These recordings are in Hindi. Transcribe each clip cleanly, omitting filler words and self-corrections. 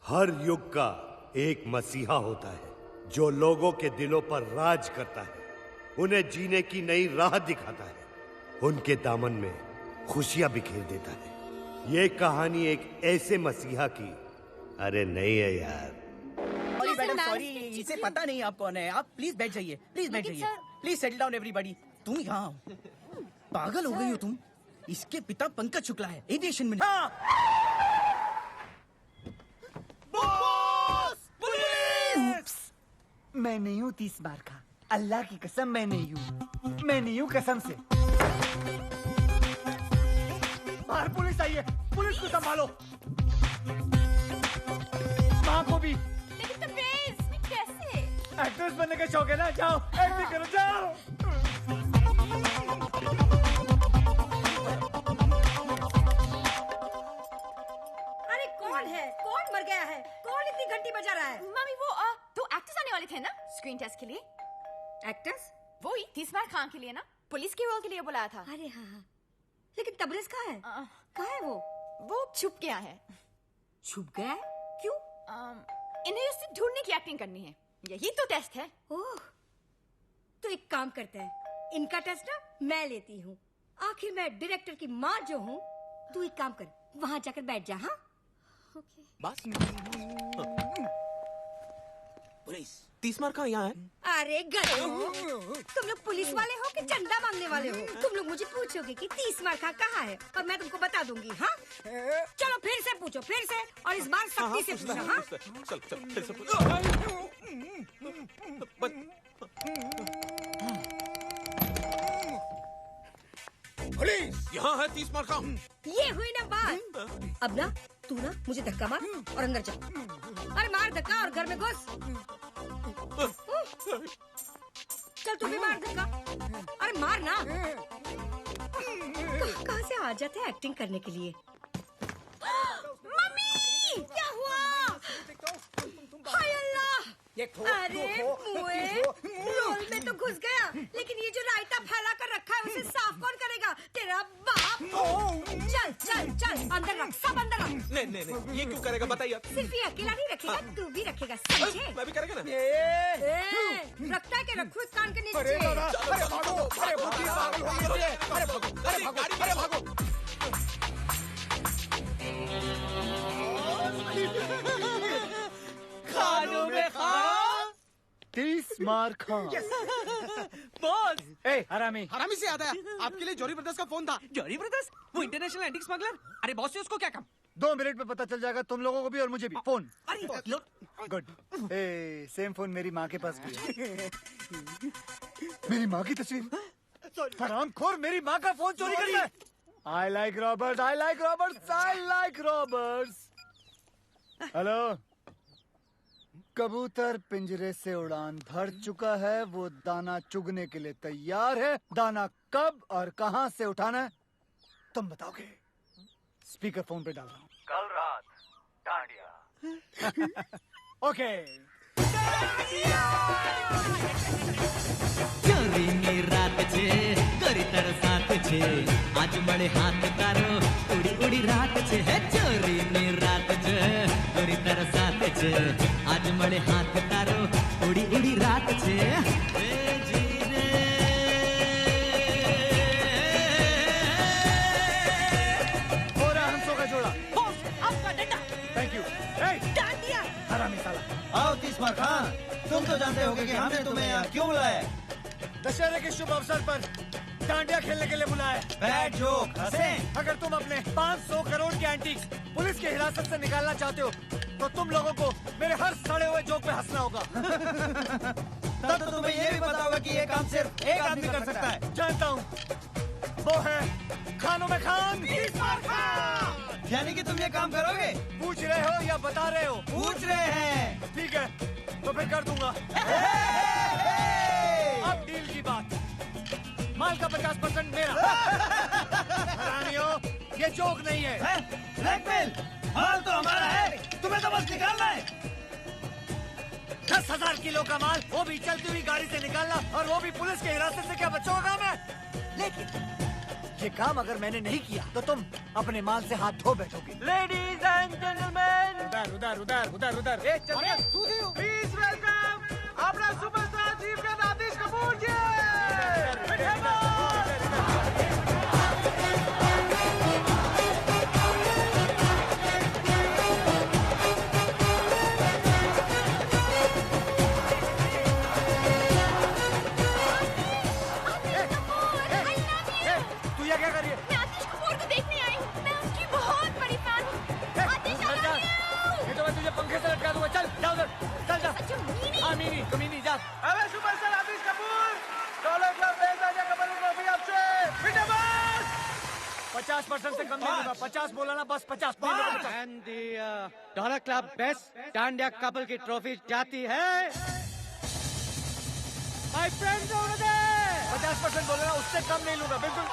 हर युग का एक मसीहा होता है जो लोगों के दिलों पर राज करता है, उन्हें जीने की नई राह दिखाता है, उनके दामन में खुशियां बिखेर देता है। ये कहानी एक ऐसे मसीहा की अरे नहीं है यार। सॉरी मैडम, सॉरी, इसे पता नहीं आप कौन है। आप प्लीज बैठ जाइए, प्लीज बैठ जाइए, प्लीज सेटल डाउन एवरीबॉडी। तुम यहाँ पागल हो गई हो तुम? इसके पिता पंकज शुक्ला है, एविएशन में। मैं नहीं हूँ 30 बार का, अल्लाह की कसम मैं नहीं हूँ, मैं नहीं हूँ कसम से। बाहर पुलिस आई है, पुलिस को संभालो। माँ को भी। लेकिन तबरेज़, कैसे? एक्ट्रेस बनने का शौक है ना, जाओ एक्टिंग करो, जाओ। अरे कौन है? कौन मर गया है? कौन इतनी घंटी बजा रहा है? मम्मी वो दो एक्टर्स आने वाले थे ना स्क्रीन टेस्ट के लिए। एक्टर्स? वो ही तीसमार खान के लिए ना, पुलिस के रोल के लिए बुलाया था। अरे हाँ, लेकिन तबरेज़ कहाँ है? कहाँ है वो छुप गया है। छुप गया है? क्यों? इन्हें उससे ढूंढने की एक्टिंग करनी है, यही तो टेस्ट है। ओह, तो एक काम करते हैं, इनका टेस्ट ना मैं लेती हूँ। आखिर मैं डायरेक्टर की माँ जो हूँ। तू एक काम कर, वहाँ जाकर बैठ जा। हाँ ओके। बस पुलिस तीसमार कहाँ यहाँ है? अरे गधो, तुम लोग पुलिस वाले हो कि चंदा मांगने वाले हो? तुम लोग मुझे पूछोगे कि 30 मार कहाँ है और मैं तुमको बता दूंगी। हाँ चलो फिर से पूछो, फिर से, और इस बार सख्ती से पूछो। हाँ चल फिर से पूछो। पुलिस यहाँ है 30 मार खान। ये हुई ना बात। अब ना तू ना मुझे धक्का मार और अंदर जा। अरे मार धक्का और घर में घुस। चल तू भी मार धक्का। अरे मार ना। कहाँ से आ जाते हैं एक्टिंग करने के लिए? मम्मी, क्या हुआ? हाय अल्लाह! अरे मुए, रोल में तो घुस गया, लेकिन ये जो रायता फैला कर रखा है उसे साफ कौन करेगा? तेरा बाप। चल चल चल अंदर रख, सब अंदर रख। नहीं, ये क्यों करेगा बताइए आप। सिर्फ ये अकेला नहीं रखेगा, तू भी रखेगा, समझे? मैं भी करेगा ना। रखता है कि रखू इस कान के नीचे? अरे भागो, अरे बुद्धि पागल हो गई है। अरे भागो, अरे भागो। खानों में खान 30 मार खान। बॉस। ए हरामी से याद आया, आपके लिए जॉरी ब्रदर्स का फोन था। जॉरी ब्रदर्स? वो इंटरनेशनल एंटीक स्मगलर? अरे बॉस से उसको क्या काम? 2 मिनट में पता चल जाएगा तुम लोगों को भी और मुझे भी। फोन अरे लो। गुड। ए सेम फोन मेरी माँ के पास भी है। मेरी माँ की तस्वीर। हरामखोर मेरी माँ का फोन चोरी करता है। I like robbers, I like robbers, I like robbers. Hello, कबूतर पिंजरे से उड़ान भर चुका है, वो दाना चुगने के लिए तैयार है। दाना कब और कहाँ से उठाना है तुम बताओगे? स्पीकर फोन पे डाल रहा हूँ। कल रात डांडिया। ओके। ચોરીની રાત છે કરી તરસાત છે આજ મળે હાથ તારો ઉડી ઉડી રાત છે હે ચોરીની રાત છે કરી તરસાત છે આજ મળે હાથ તારો ઉડી ઉડી રાત છે એ જીરે हो रहा हंसों का जोड़ा। बॉस, आपका डंडा। Thank you. डांडिया। हरामी साला। आओ 30 मार खान, तुम तो जानते होगे कि हमने तुम्हें यहाँ क्यों बुलाया है। दशहरे के शुभ अवसर पर डांडिया खेलने के लिए बुलाया है। बैड जोक हंसे। अगर तुम अपने 500 करोड़ के एंटीक्स पुलिस की हिरासत से निकालना चाहते हो तो तुम लोगों को मेरे हर सड़े हुए जोक पे हंसना होगा। तब तो तुम्हें ये भी पता होगा कि ये काम सिर्फ एक आदमी कर सकता है। जानता हूँ, वो है खानों में खान। यानी कि तुम ये काम करोगे? पूछ रहे हो या बता रहे हो? पूछ रहे हैं। ठीक है, तो फिर कर दूंगा। अब डील की बात, माल का 50% मेरा। हरामियों, ये जोक नहीं है। ब्लैकमेल, माल तो हमारा है, तुम्हें तो बस निकालना है। 10,000 किलो का माल, वो भी चलती हुई गाड़ी से निकालना, और वो भी पुलिस की हिरासत से। क्या बच्चों का काम है? लेकिन ये काम अगर मैंने नहीं किया तो तुम अपने माल से हाथ धो बैठोगे। लेडीज एंड जेंटलमैन, उधर उधर उधर उधर उधर। प्लीज वेलकम अपना सुपरस्टार चीफ गेस्ट आतिश कपूर जी। क्या कर रही है? मैं आतिश कपूर को देखने आई हूँ। मैं उसकी बहुत बड़ी फैन हूँ। आतिश I love you। ये तो मैं तुझे पंखे से लटका दूंगा। चल जा उधर, चल जा। अच्छा मीनी। हाँ मीनी, कमीनी जा। अबे सुपरस्टार आतिश कपूर, डॉलर क्लब बेलराजा कपल की ट्रॉफी आपसे। विनर बॉस 50% से कम नहीं होगा। 50 बोला ना, बस 50। And the dollar club best dandiya couple की ट्रॉफी जाती है माय फ्रेंड्स ओवर देयर। 50% बोला ना, उससे कम नहीं लूंगा बिल्कुल।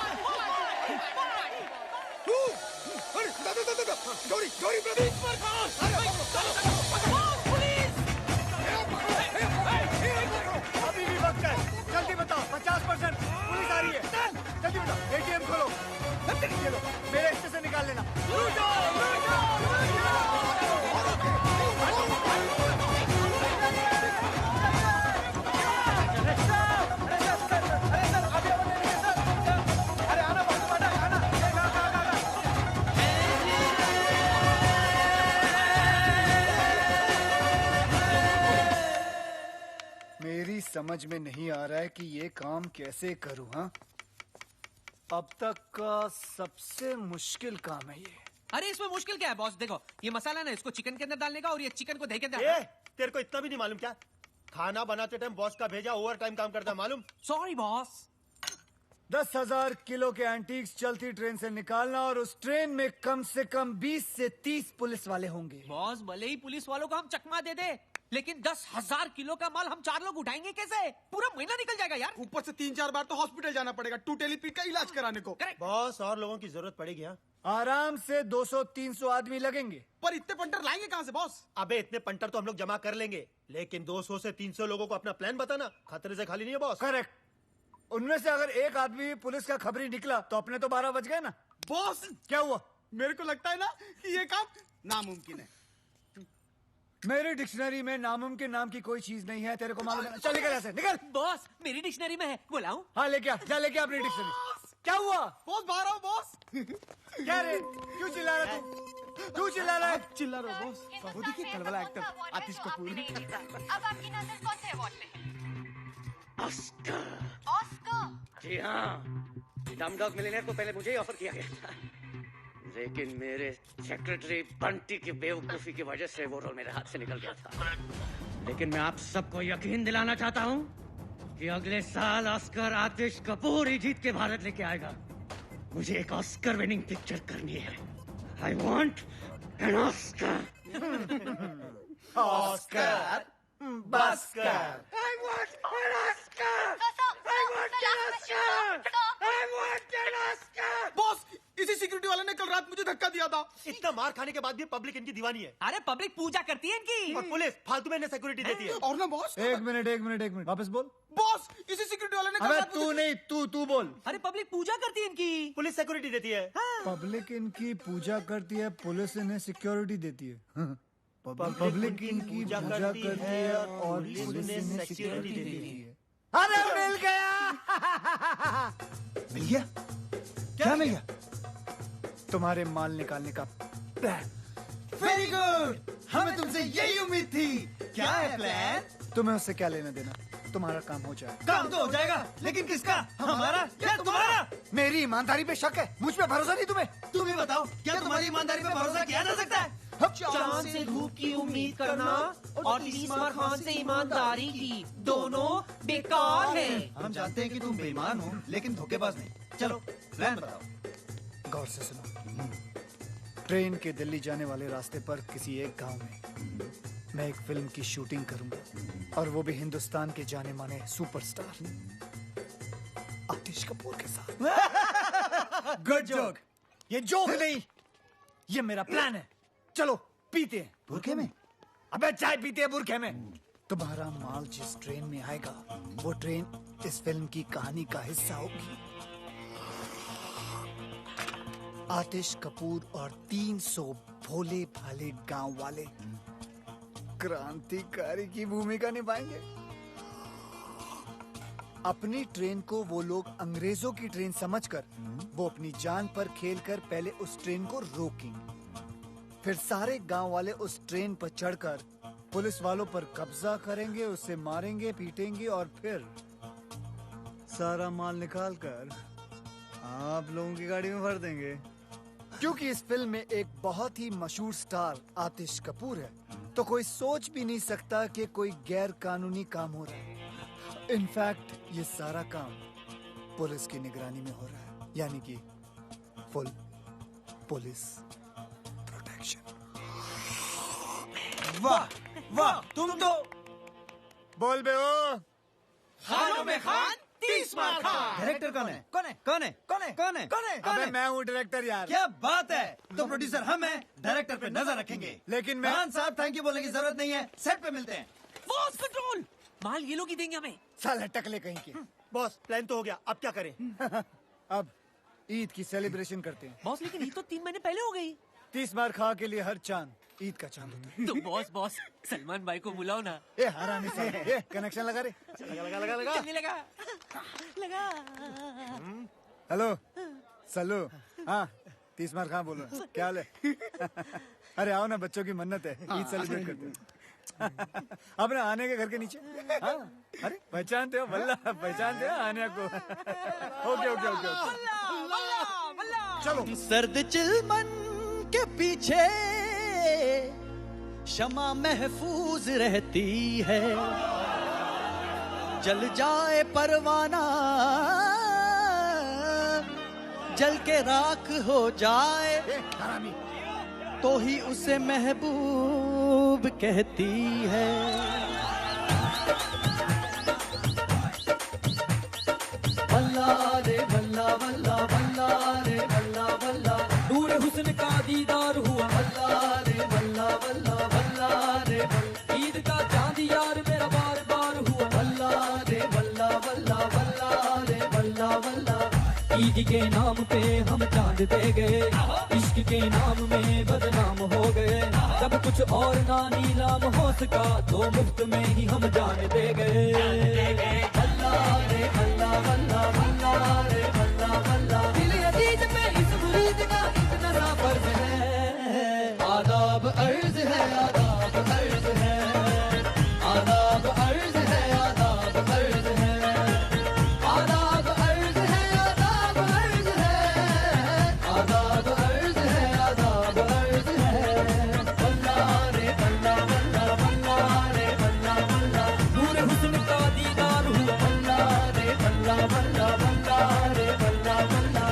अभी भी वक्त है, जल्दी बताओ। 50% पुलिस आ रही है, जल्दी बताओ। ATM खोलो, ये लो, मेरे हिस्से से निकाल लेना। मेरी समझ में नहीं आ रहा है कि ये काम कैसे करूं। हाँ, अब तक का सबसे मुश्किल काम है ये। अरे इसमें मुश्किल क्या है बॉस? देखो ये मसाला ना, इसको चिकन के अंदर डालने का और ये चिकन को दही के अंदर। तेरे को इतना भी नहीं मालूम क्या? खाना बनाते टाइम बॉस का भेजा ओवर टाइम काम करता है, मालूम? Sorry boss. 10,000 किलो के एंटीक्स चलती ट्रेन से निकालना और उस ट्रेन में कम से कम 20 से 30 पुलिस वाले होंगे। बॉस भले ही पुलिस वालों को हम चकमा दे दे, लेकिन 10,000 किलो का माल हम 4 लोग उठाएंगे कैसे? पूरा महीना निकल जाएगा यार। ऊपर से 3-4 बार तो हॉस्पिटल जाना पड़ेगा टूटेलीपीट का इलाज कराने को। बॉस और लोगों की जरूरत पड़ेगी। हाँ, आराम से 200-300 आदमी लगेंगे। पर इतने पंटर लाएंगे कहाँ से बॉस? अबे इतने पंटर तो हम लोग जमा कर लेंगे, लेकिन 200 से 300 लोगों को अपना प्लान बताना खतरे से खाली नहीं है बॉस। करेक्ट। उनमें से अगर एक आदमी पुलिस का खबरी निकला तो अपने तो 12 बज गए ना। बॉस क्या हुआ? मेरे को लगता है ना कि ये काम नामुमकिन है। मेरी डिक्शनरी में नामुमकिन नाम की कोई चीज नहीं है, तेरे को मालूम है। चल निकल ऐसे, निकल। बॉस मेरी डिक्शनरी में है, बुलाऊं? हाँ लेके आ, जा लेके आ अपनी डिक्शनरी। क्या हुआ? बॉस बाहर आओ बॉस। क्या रे, क्यों चिल्ला रहा तू? क्यों चिल्ला रहा है? चिल्ला रहा हो बॉस? वो देखिए कल वाला एक्टर आतिश कपूर। अब आपकी नजर कौन से अवार्ड में है? ऑस्कर। ऑस्कर। जी हाँ, डमडॉग मिलियनेयर को पहले मुझे ही ऑफर किया गया था, लेकिन मेरे सेक्रेटरी बंटी की बेवकूफी की वजह से वो रोल मेरे हाथ से निकल गया था। लेकिन मैं आप सबको यकीन दिलाना चाहता हूँ कि अगले साल ऑस्कर आतिश कपूर ही जीत के भारत लेके आएगा। मुझे एक ऑस्कर विनिंग पिक्चर करनी है। I want an Oscar. Oscar बस्कर। I want an Oscar! I want an Oscar! I want an Oscar! Boss, इसी सिक्योरिटी वाले ने कल रात मुझे धक्का दिया था। इतना मार खाने के बाद भी पब्लिक इनकी दीवानी है। अरे पब्लिक पूजा करती है इनकी। और पुलिस फालतू में इन्हें सिक्योरिटी देती है। और ना बॉस। एक मिनट वापस बोल। बॉस, इसी सिक्योरिटी वाले ने कल अबे रात तू नहीं, तू बोल। अरे पब्लिक पूजा करती है इनकी। पुलिस सिक्योरिटी देती है। पब्लिक इनकी पूजा करती है, पुलिस इन्हें सिक्योरिटी देती है। पब्लिक इनकी पूजा करती है और पुलिस इन्हें सिक्योरिटी देती है। अरे मिल गया। मिल गया? क्या मिल गया? तुम्हारे माल निकालने का प्लान। वेरी गुड, हमें तुमसे यही उम्मीद थी। क्या है प्लान? तुम्हें उससे क्या लेना देना, तुम्हारा काम हो जाए। काम तो हो जाएगा, लेकिन किसका? हमारा या तुम्हारा? मेरी ईमानदारी पे शक है, मुझ पे भरोसा नहीं तुम्हें? तुम ही बताओ, क्या तुम्हारी ईमानदारी पे भरोसा किया जा सकता है? चांद से धूप की उम्मीद करना और तीसरा खान से ईमानदारी की, दोनों बेकार है। हम जानते हैं कि तुम बेईमान हो, लेकिन धोखेबाज नहीं। चलो प्लान बताओ। गौर से सुनो। ट्रेन के दिल्ली जाने वाले रास्ते पर किसी एक गांव में मैं एक फिल्म की शूटिंग करूंगा, और वो भी हिंदुस्तान के जाने माने सुपरस्टार आतिश कपूर के साथ। Good joke. ये जोक नहीं, ये मेरा प्लान है। चलो पीते हैं। बुरखे में? अबे चाय पीते हैं बुरखे में। तुम्हारा माल जिस ट्रेन में आएगा वो ट्रेन इस फिल्म की कहानी का हिस्सा होगी। आतिश कपूर और 300 भोले भाले गांव वाले क्रांतिकारी की भूमिका निभाएंगे। अपनी ट्रेन को वो लोग अंग्रेजों की ट्रेन समझकर वो अपनी जान पर खेलकर पहले उस ट्रेन को रोकेंगे, फिर सारे गांव वाले उस ट्रेन पर चढ़कर पुलिस वालों पर कब्जा करेंगे, उसे मारेंगे, पीटेंगे और फिर सारा माल निकालकर आप लोगों की गाड़ी में भर देंगे। क्योंकि इस फिल्म में एक बहुत ही मशहूर स्टार आतिश कपूर है, तो कोई सोच भी नहीं सकता कि कोई गैर कानूनी काम हो रहा है। इनफैक्ट ये सारा काम पुलिस की निगरानी में हो रहा है, यानी कि फुल पुलिस प्रोटेक्शन। वाह वाह, तुम तो बोल बे ओ खानों में खान 30 मार खान। डायरेक्टर कौन है? कौन है? कौन है? कौन है? कौन है? कौन है? अबे मैं हूँ डायरेक्टर यार। क्या बात है, तो प्रोड्यूसर हम हैं, डायरेक्टर पे नजर रखेंगे। लेकिन मैं खान साहब थैंक यू बोलने की जरूरत नहीं है, सेट पे मिलते हैं। बॉस कंट्रोल, माल ये लोग ही देंगे हमें। साला टकले कहीं के। बॉस प्लान तो हो गया, अब क्या करें? अब ईद की सेलिब्रेशन करते हैं। बॉस लेकिन ये तो 3 महीने पहले हो गई। 30 मार खा के लिए हर चांद ईद का चांद होता है। तो बॉस सलमान भाई को बुलाओ ना। ए हरामी सा, ए कनेक्शन लगा रे। चलने लगा। हेलो सल्लू, हाँ 30 मार खा बोलो, क्या हाल है? अरे आओ ना, बच्चों की मन्नत है, ईद सेलिब्रेट करते हैं। अब ना आने के घर के नीचे। हाँ, अरे पहचानते हो बल्ला, पहचानते हो आने को। ओके ओके ओके चलो। सर्द चिलमन के पीछे शमा महफूज रहती है, जल जाए परवाना जल के राख हो जाए तो ही उसे महबूब कहती है। बल्ला रे बल्ला बल्ला बल्ला रे बल्ला बल्ला, नूर हुस्न का दीदार हुआ। बल्ला रे बल्ला बल्ला बल्ला रे बल्ला, ईद का चांद यार मेरा बार बार हुआ। बल्ला रे बल्ला बल्ला बल्ला रे बल्ला बल्ला। ईद के नाम पे हम चांद दे गए, इश्क के नाम में बदनाम हो गए। जब कुछ और ना नीलाम हो सका तो मुफ्त में ही हम जान दे गए। बल्ला रे बल्ला बल्ला बल्ला रे बल्ला बल्ला, दिल अजीज पे इस मुरीद का इतना सा फर्ज है। आदाब अर्ज है, आदाब अर्ज है, आदाब अर्ज है, आदाब अर्ज है, आदाब अर्ज है, आदाब अर्ज है, आदाब अर्ज है, आदाब अर्ज है। बल्ला रे बल्ला बल्ला बल्ला रे बल्ला बल्ला, नूर हुस्न का दीदार हुआ। बल्ला रे बल्ला बल्ला बल्ला रे बल्ला बल्ला।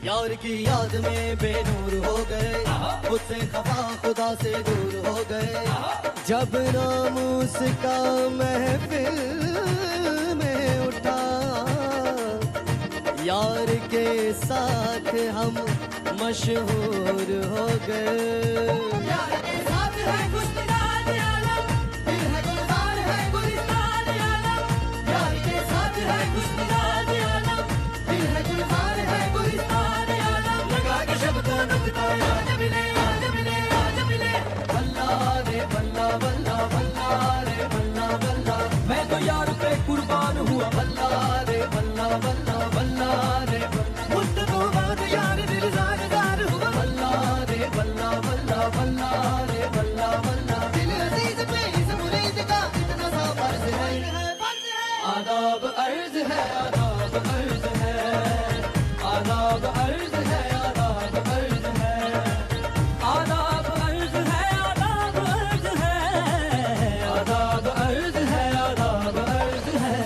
यार की याद में बेनूर हो गए, उससे खफा खुदा से दूर हो गए। जब नाम उसका महफिल में उठा, यार के साथ हम मशहूर हो गए। यार के साथ है गुलजार आलम, दिल है गुलजार है गुलिस्तान आलम। यार के साथ है गुलजार आलम, दिल है गुलजार है गुलिस्तान आलम। लगा के शब्द नुक्ता आज मिले आज मिले आज मिले। बल्ला रे बल्ला बल्ला बल्ला रे बल्ला बल्ला, मैं तो यार पे कुर्बान हुआ। बल्ला रे बल्ला बल्ला बल्ला रे बल्ला, मुस्तफा बाद यार दिल जार जार हुआ। बल्ला रे बल्ला बल्ला बल्ला रे बल्ला बल्ला, दिल अजीज पे इस मुरीद का इतना सा फर्ज है। आदाब अर्ज है, आदाब अर्ज है, आदाब अर्ज है, आदाब अर्ज है, आदाब अर्ज है, आदाब अर्ज है, आदाब अर्ज है, आदाब अर्ज है।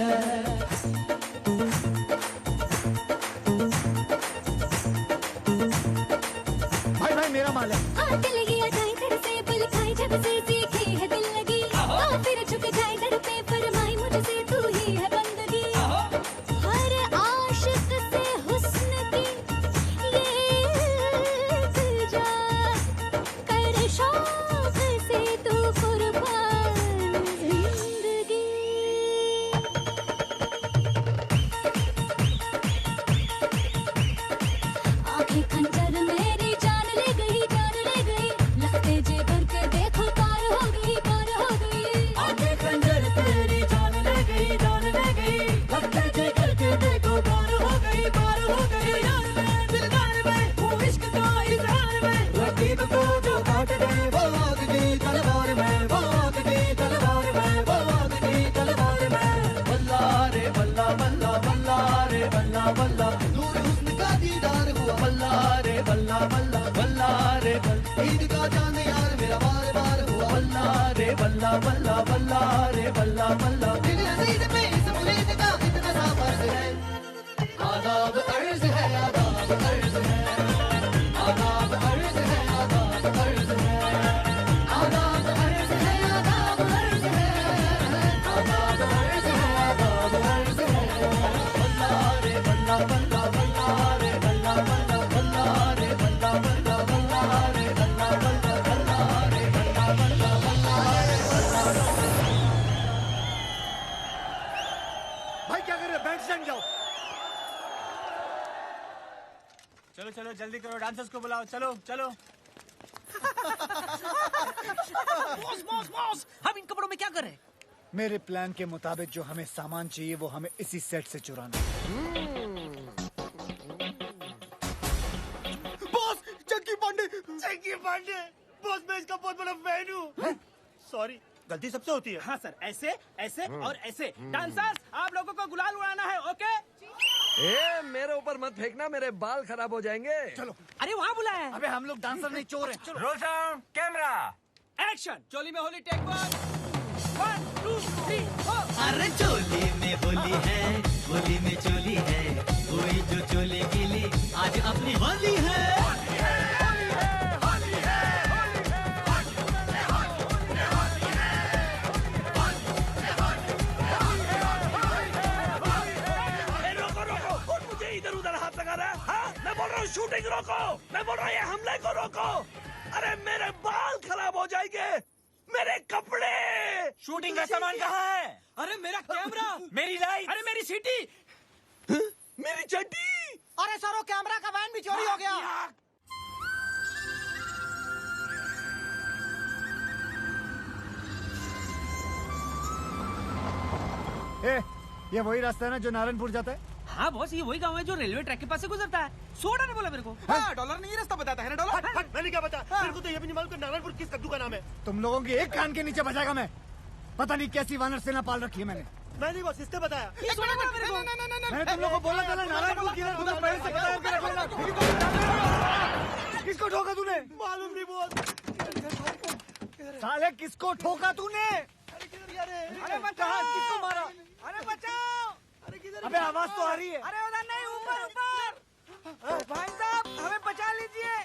भाई भाई मेरा माल है। आग लगी अदाएं घर से बुल खाई जब से सीखी है दिल लगी, तो फिर झुक जाए दर पे फरमाई मुझसे तू ही है बंदगी। हर आ शौक से तू कुर्बान जिंदगी। आंखें खंजर मेरी जान ले गई, जान ले गई। लगते जे करके देखो पार हो गई, पार हो गई। आंखें खंजर तेरी जान ले गई, जान ले गई। लगते जे करके देखो पार हो गई, पार हो गई। दिलदार में वो इश्क का इजहार में, रकीब को जो काट दे वो आग की तलवार में, वो आग की तलवार में, वो आग की तलवार में। बल्ला रे बल्ला बल्ला, बल्ला रे बल्ला बल्ला, नूर हुस्न का दीदार हुआ। बल्ला रे बल्ला बल्ला, बल्ला रे बल्ला, ईद का चांद यार मेरा बार बार हुआ। बल्ला रे बल्ला बल्ला, बल्ला रे बल्ला बल्ला, दिल अजीज में इस मुरीद का कितना सा फर्ज है। आदाब अर्ज है, आदाब अर्ज है, आदाब अर्ज है, आदाब अर्ज है, आदाब अर्ज है, आदाब अर्ज है, आदाब अर्ज है, आदाब अर्ज है। बल्ला रे बल्ला बल्ला, बल्ला रे बल्ला बल्ला, बल्ला रे बल्ला बल्ला, बल्ला रे बल्ला बल्ला, बल्ला रे बल्ला बल्ला, बल्ला रे बल्ला बल्ला। भाई क्या कर रहे हो? बैंड स्टैंड जाओ। चलो चलो जल्दी करो, डांसर्स को बुलाओ, चलो चलो। बॉस बॉस बॉस, हम इन कपड़ों में क्या कर रहे हैं? मेरे प्लान के मुताबिक जो हमें सामान चाहिए वो हमें इसी सेट से चुराना है। बॉस चक्की पांडे, चक्की पांडे। बॉस मैं इसका बहुत बड़ा फैन हूँ। सॉरी, गलती सबसे होती है। हाँ सर, ऐसे ऐसे और ऐसे। डांसर्स आप लोगों को गुलाल उड़ाना है, ओके? ए, मेरे ऊपर मत फेंकना, मेरे बाल खराब हो जाएंगे। चलो। अरे वहाँ बुलाया है। अबे हम लोग डांसर नहीं, चोर हैं। चलो। Roll sound, camera, action. चोली में होली, टेक 1 2 3 4। अरे चोली में होली है, होली में चोली है, कोई जो चोली गिली आज अपनी होली है। इधर उधर हाथ लगा रहा है। हाँ? मैं बोल रहा हूँ शूटिंग रोको, मैं बोल रहा हूँ ये हमले को रोको। अरे मेरे बाल खराब हो जाएंगे, मेरे कपड़े। शूटिंग का सामान कहाँ है? अरे मेरा कैमरा, मेरी लाइट, अरे मेरी सीटी, मेरी चड्डी। अरे सरो, कैमरा का वैन भी चोरी हो गया। ए, ये वही रास्ता है ना जो नारायणपुर जाता है? हाँ बॉस, ये वही गांव है जो रेलवे ट्रैक के पास से गुजरता है। सोडा ने बोला मेरे को। हाँ, डॉलर नहीं रास्ता बताता है ना, डॉलर। हट, मैंने क्या बताया? मेरे को तो ये भी नहीं मालूम कि नारायणपुर किस कद्दू का नाम है। तुम लोगों की एक कान के नीचे बजाएगा मैं। पता नहीं कैसी वानर सेना पाल रखी है मैंने। मैं नहीं बॉस, इसने बताया। ये सोडा बोला मेरे को। मैंने तुम लोगों को बोला था ना नारायणपुर किधर, तुम्हें पहले से बताया कि रखना। किसको ठोका तूने? मालूम नहीं बॉस। साले किसको ठोका तूने? अरे कहाँ किसको मारा? अरे बचाओ। अबे आवाज तो आ रही है। अरे उधर नहीं, ऊपर ऊपर। भाई साहब हमें बचा लीजिए,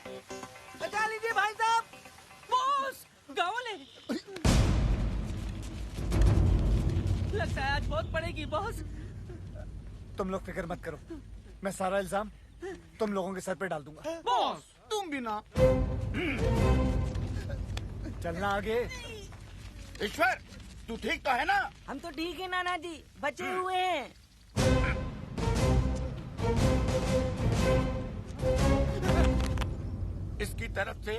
बचा लीजिए भाई साहब। बॉस, गाँव वाले। लगता है आज बहुत पड़ेगी बॉस। तुम लोग फिक्र मत करो, मैं सारा इल्जाम तुम लोगों के सर पे डाल दूंगा। बॉस, तुम भी ना। चलना आगे। ईश्वर, तू ठीक तो है ना? हम तो ठीक है नाना जी, बचे हुए हैं। इसकी तरफ से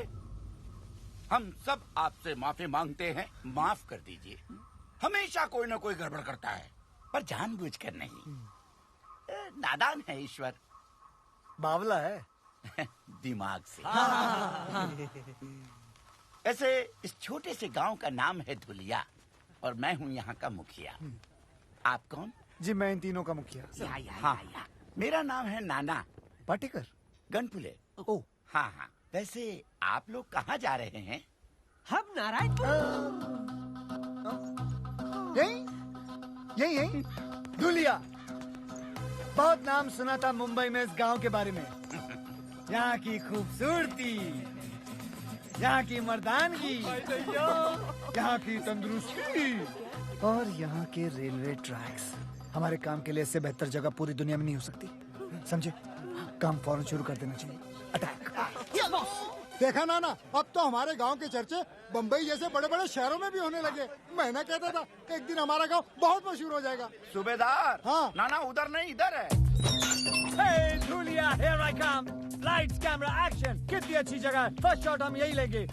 हम सब आपसे माफी मांगते हैं, माफ कर दीजिए। हमेशा कोई न कोई गड़बड़ करता है, पर जानबूझकर नहीं। नादान है ईश्वर। बावला है दिमाग से। ऐसे इस छोटे से गांव का नाम है धुलिया और मैं हूँ यहाँ का मुखिया। आप कौन? जी मैं इन तीनों का मुखिया। हाँ, मेरा नाम है नाना पाटेकर। गनपुले। ओ हाँ हाँ। वैसे आप लोग कहाँ जा रहे हैं? हम नारायणपुर। यही यही धुलिया। बहुत नाम सुना था मुंबई में इस गांव के बारे में। यहाँ की खूबसूरती, यहाँ की मर्दानगी, यहाँ की तंदुरुस्ती और यहाँ के रेलवे ट्रैक्स। हमारे काम के लिए इससे बेहतर जगह पूरी दुनिया में नहीं हो सकती। समझे? काम फौरन शुरू कर देना चाहिए। अटैक। देखा ना अब तो हमारे गांव के चर्चे बम्बई जैसे बड़े बड़े शहरों में भी होने लगे। मैं ना कहता था एक दिन हमारा गांव बहुत मशहूर हो जाएगा। सूबेदार। हाँ ना उधर नहीं, इधर है। Hey, Julia, here I come. Lights, camera, action. कितनी अच्छी जगह है। फर्स्ट शॉट हम यही लेंगे।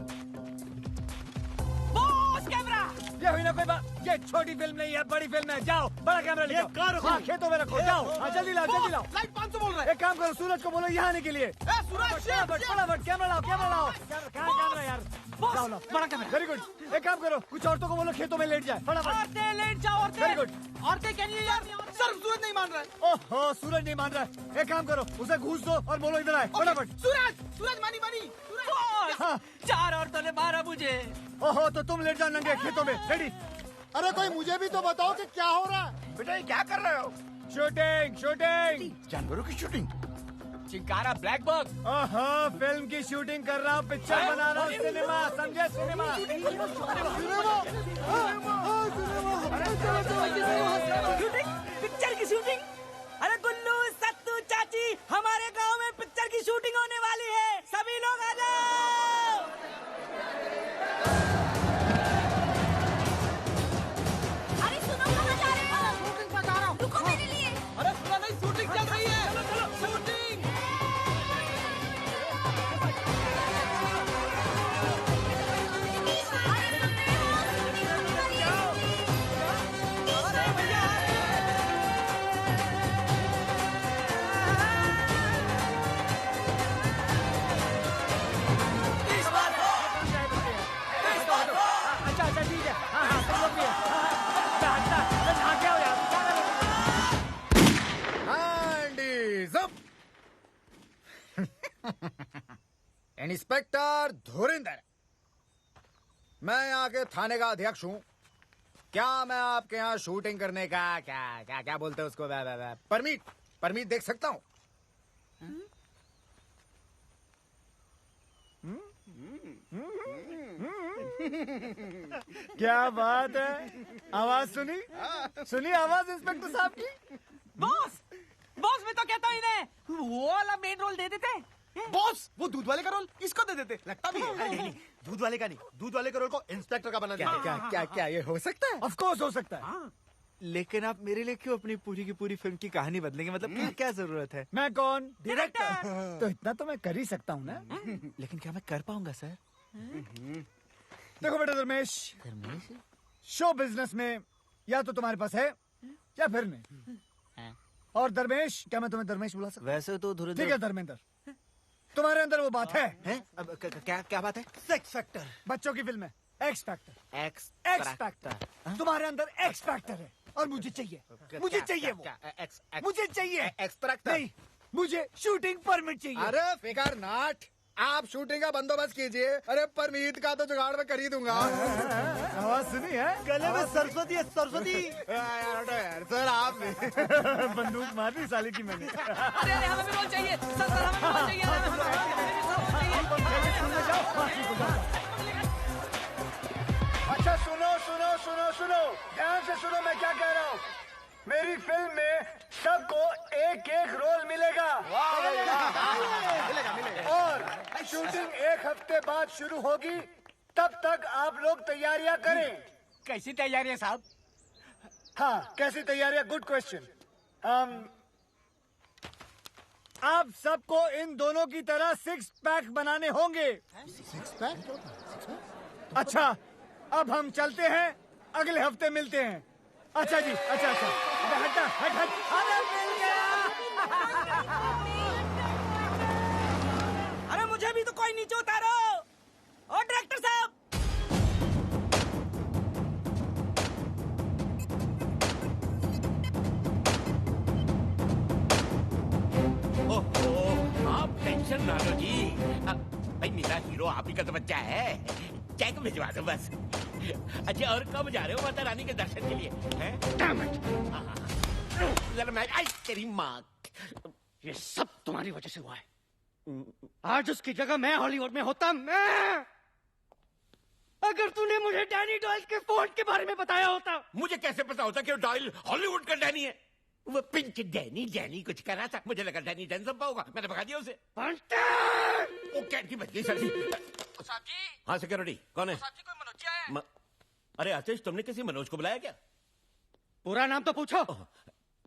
Boss camera. ये हुई ना कोई बात। ये छोटी फिल्म नहीं है, बड़ी फिल्म है। जाओ, बड़ा कैमरा लेके आओ। हाँ, खेतों में रखो। जाओ, हाँ, जल्दी लाओ, जल्दी लाओ। लाइट 500 बोल रहा है। एक काम करो, सूरज को बोलो यहाँ आने के लिए। फटाफट कैमरा लाओ, कैमरा लाओ। कहाँ कैमरा यार? लाओ, लाओ, बड़ा कैमरा। Very good. एक काम करो, कुछ औरतों को बोलो खेतों में लेट जाए। फटाफट। औरतें लेट जाओ, औरतें। Very good. औरतें क्या नहीं यार? सर सूरज नहीं मान रहा है। ओहो, सूरज नहीं मान रहा है। एक काम करो, उसे घूस दो और बोलो इधर आए। फटाफट। सूरज मानी मानी। बॉस, 4 औरतों ने मारा मुझे। ओहो, तो तुम लेट जाओ नंगे खेतों में। रेडी? अरे कोई मुझे भी तो बताओ कि क्या हो रहा है। बेटा ये क्या कर रहे हो? Shooting, shooting. जानवरों की शूटिंग? Chinkara black bug. ओहो, फिल्म की शूटिंग कर रहा हूँ, पिक्चर बना रहा हूँ, सिनेमा, समझे? सिनेमा। शूटिंग? पिक्चर की शूटिंग? अरे गुल्लू, सत्तू, चाची, हमारे गांव में पिक्चर की शूटिंग होने वाली है। सभी लोग आ जाओ। अरे सुनो, कहाँ जा रहे हो? शूटिंग पर जा रहा हूँ। रुको मेरे लिए। अरे सुनो नहीं, शूटिंग चल रही है। शूटिंग। अच्छा, ठीक है। हाँ, तुम लोग भी है। हटना, नहा के आओ यार। इंस्पेक्टर धुरिंदर, मैं यहाँ के थाने का अध्यक्ष हूँ। क्या मैं आपके यहाँ शूटिंग करने का क्या बोलते हैं उसको, परमिट देख सकता हूँ? क्या बात है? आवाज सुनी आवाज इंस्पेक्टर साहब की। बॉस मैं तो कहता हूँ इन्हें वो वाला मेन रोल दे देते। बॉस वो दूध वाले का रोल इसको दे देते, लगता भी है। नहीं, दूध वाले का नहीं, दूध वाले का रोल को इंस्पेक्टर का बना दिया। क्या ये हो सकता है? ऑफ कोर्स हो सकता है। लेकिन आप मेरे लिए क्यों अपनी पूरी की पूरी फिल्म की कहानी बदलेंगे? मतलब क्या जरूरत है? मैं कौन? डायरेक्टर। तो इतना तो मैं कर ही सकता हूँ ना। लेकिन क्या मैं कर पाऊंगा सर? देखो बेटा धर्मेश, शो बिजनेस में या तो तुम्हारे पास है या फिर नहीं। और धर्मेश, क्या मैं तुम्हें धर्मेश बुला सकता? वैसे तो धुरंधर। ठीक है धर्मेंद्र, तुम्हारे अंदर वो बात है? अब क्या बात है? Sex factor. बच्चों की फिल्म है एक्स फैक्टर। X factor. तुम्हारे अंदर एक्स फैक्टर है और मुझे चाहिए वो। मुझे चाहिए एक्सट्रैक्टर नहीं, मुझे शूटिंग परमिट चाहिए। अरे फिकर नाट, आप शूटिंग का बंदोबस्त कीजिए। अरे परमीत का तो जुगाड़ में कर ही दूंगा। आवाज सुनी है? गले में सरस्वती है, सरस्वती। यार सर आप बंदूक मार दी साले की मैंने। अरे हमें भी रोल चाहिए सर, हमें भी रोल चाहिए। अच्छा सुनो, ध्यान से सुनो मैं क्या कह रहा हूँ। मेरी फिल्म में सबको एक एक रोल मिलेगा। और शूटिंग 1 हफ्ते बाद शुरू होगी, तब तक आप लोग तैयारियां करें। कैसी तैयारियां साहब? हाँ, कैसी तैयारियां? Good question. आप सबको इन दोनों की तरह 6 पैक बनाने होंगे। 6 पैक? अच्छा, अब हम चलते हैं, अगले हफ्ते मिलते हैं। अच्छा जी, अच्छा। हट। अरे मिल गया। अरे मुझे भी तो कोई नीचे उतारो। और डायरेक्टर साहब, आप टेंशन ना लो जी। भाई मेरा हीरो आप ही का तो बच्चा है, चेक भिजवा दो बस। अच्छा और कब जा रहे हो माता रानी के दर्शन के लिए? जरा मैं तेरी माँ, ये सब तुम्हारी वजह से हुआ है। आज उसकी जगह मैं हॉलीवुड में होता। मैं अगर तूने मुझे डैनी डॉयल के फोन के बारे में बताया होता। मुझे कैसे पता होता कि डॉयल हॉलीवुड का डैनी है? वो पिंक डैनी कुछ कर रहा था, मुझे लगा डैनी डेंजम्पा होगा, मैंने भगा दिया उसे। वो कैंटी बच गई सर जी। साहब जी। हाँ सिक्योरिटी, कौन है? साहब जी कोई मनोज जी आया है। अरे आतिश, तुमने किसी मनोज को बुलाया क्या? पूरा नाम तो पूछो।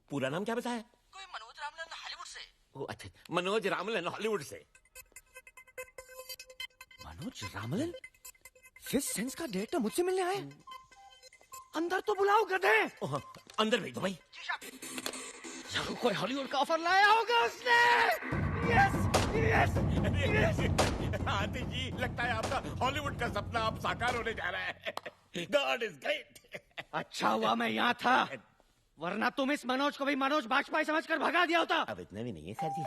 पूरा नाम क्या बताया? कोई मनोज रामलन हॉलीवुड से। ओ अच्छा, मनोज रामलन हॉलीवुड से। मनोज रामलन फिफ्थ सेंस का डायरेक्टर मुझसे मिलने आए। अंदर तो बुलाओ गधे। अंदर भेज दो भाई। कोई हॉलीवुड का ऑफर लाया होगा उसने। Yes yes yes. Atish ji, लगता है आपका हॉलीवुड का सपना अब साकार होने जा रहा है। God is great. अच्छा हुआ मैं यहाँ था, वरना तुम इस मनोज को भी मनोज बाजपेयी समझकर भगा दिया होता। अब इतना भी नहीं है सर जी।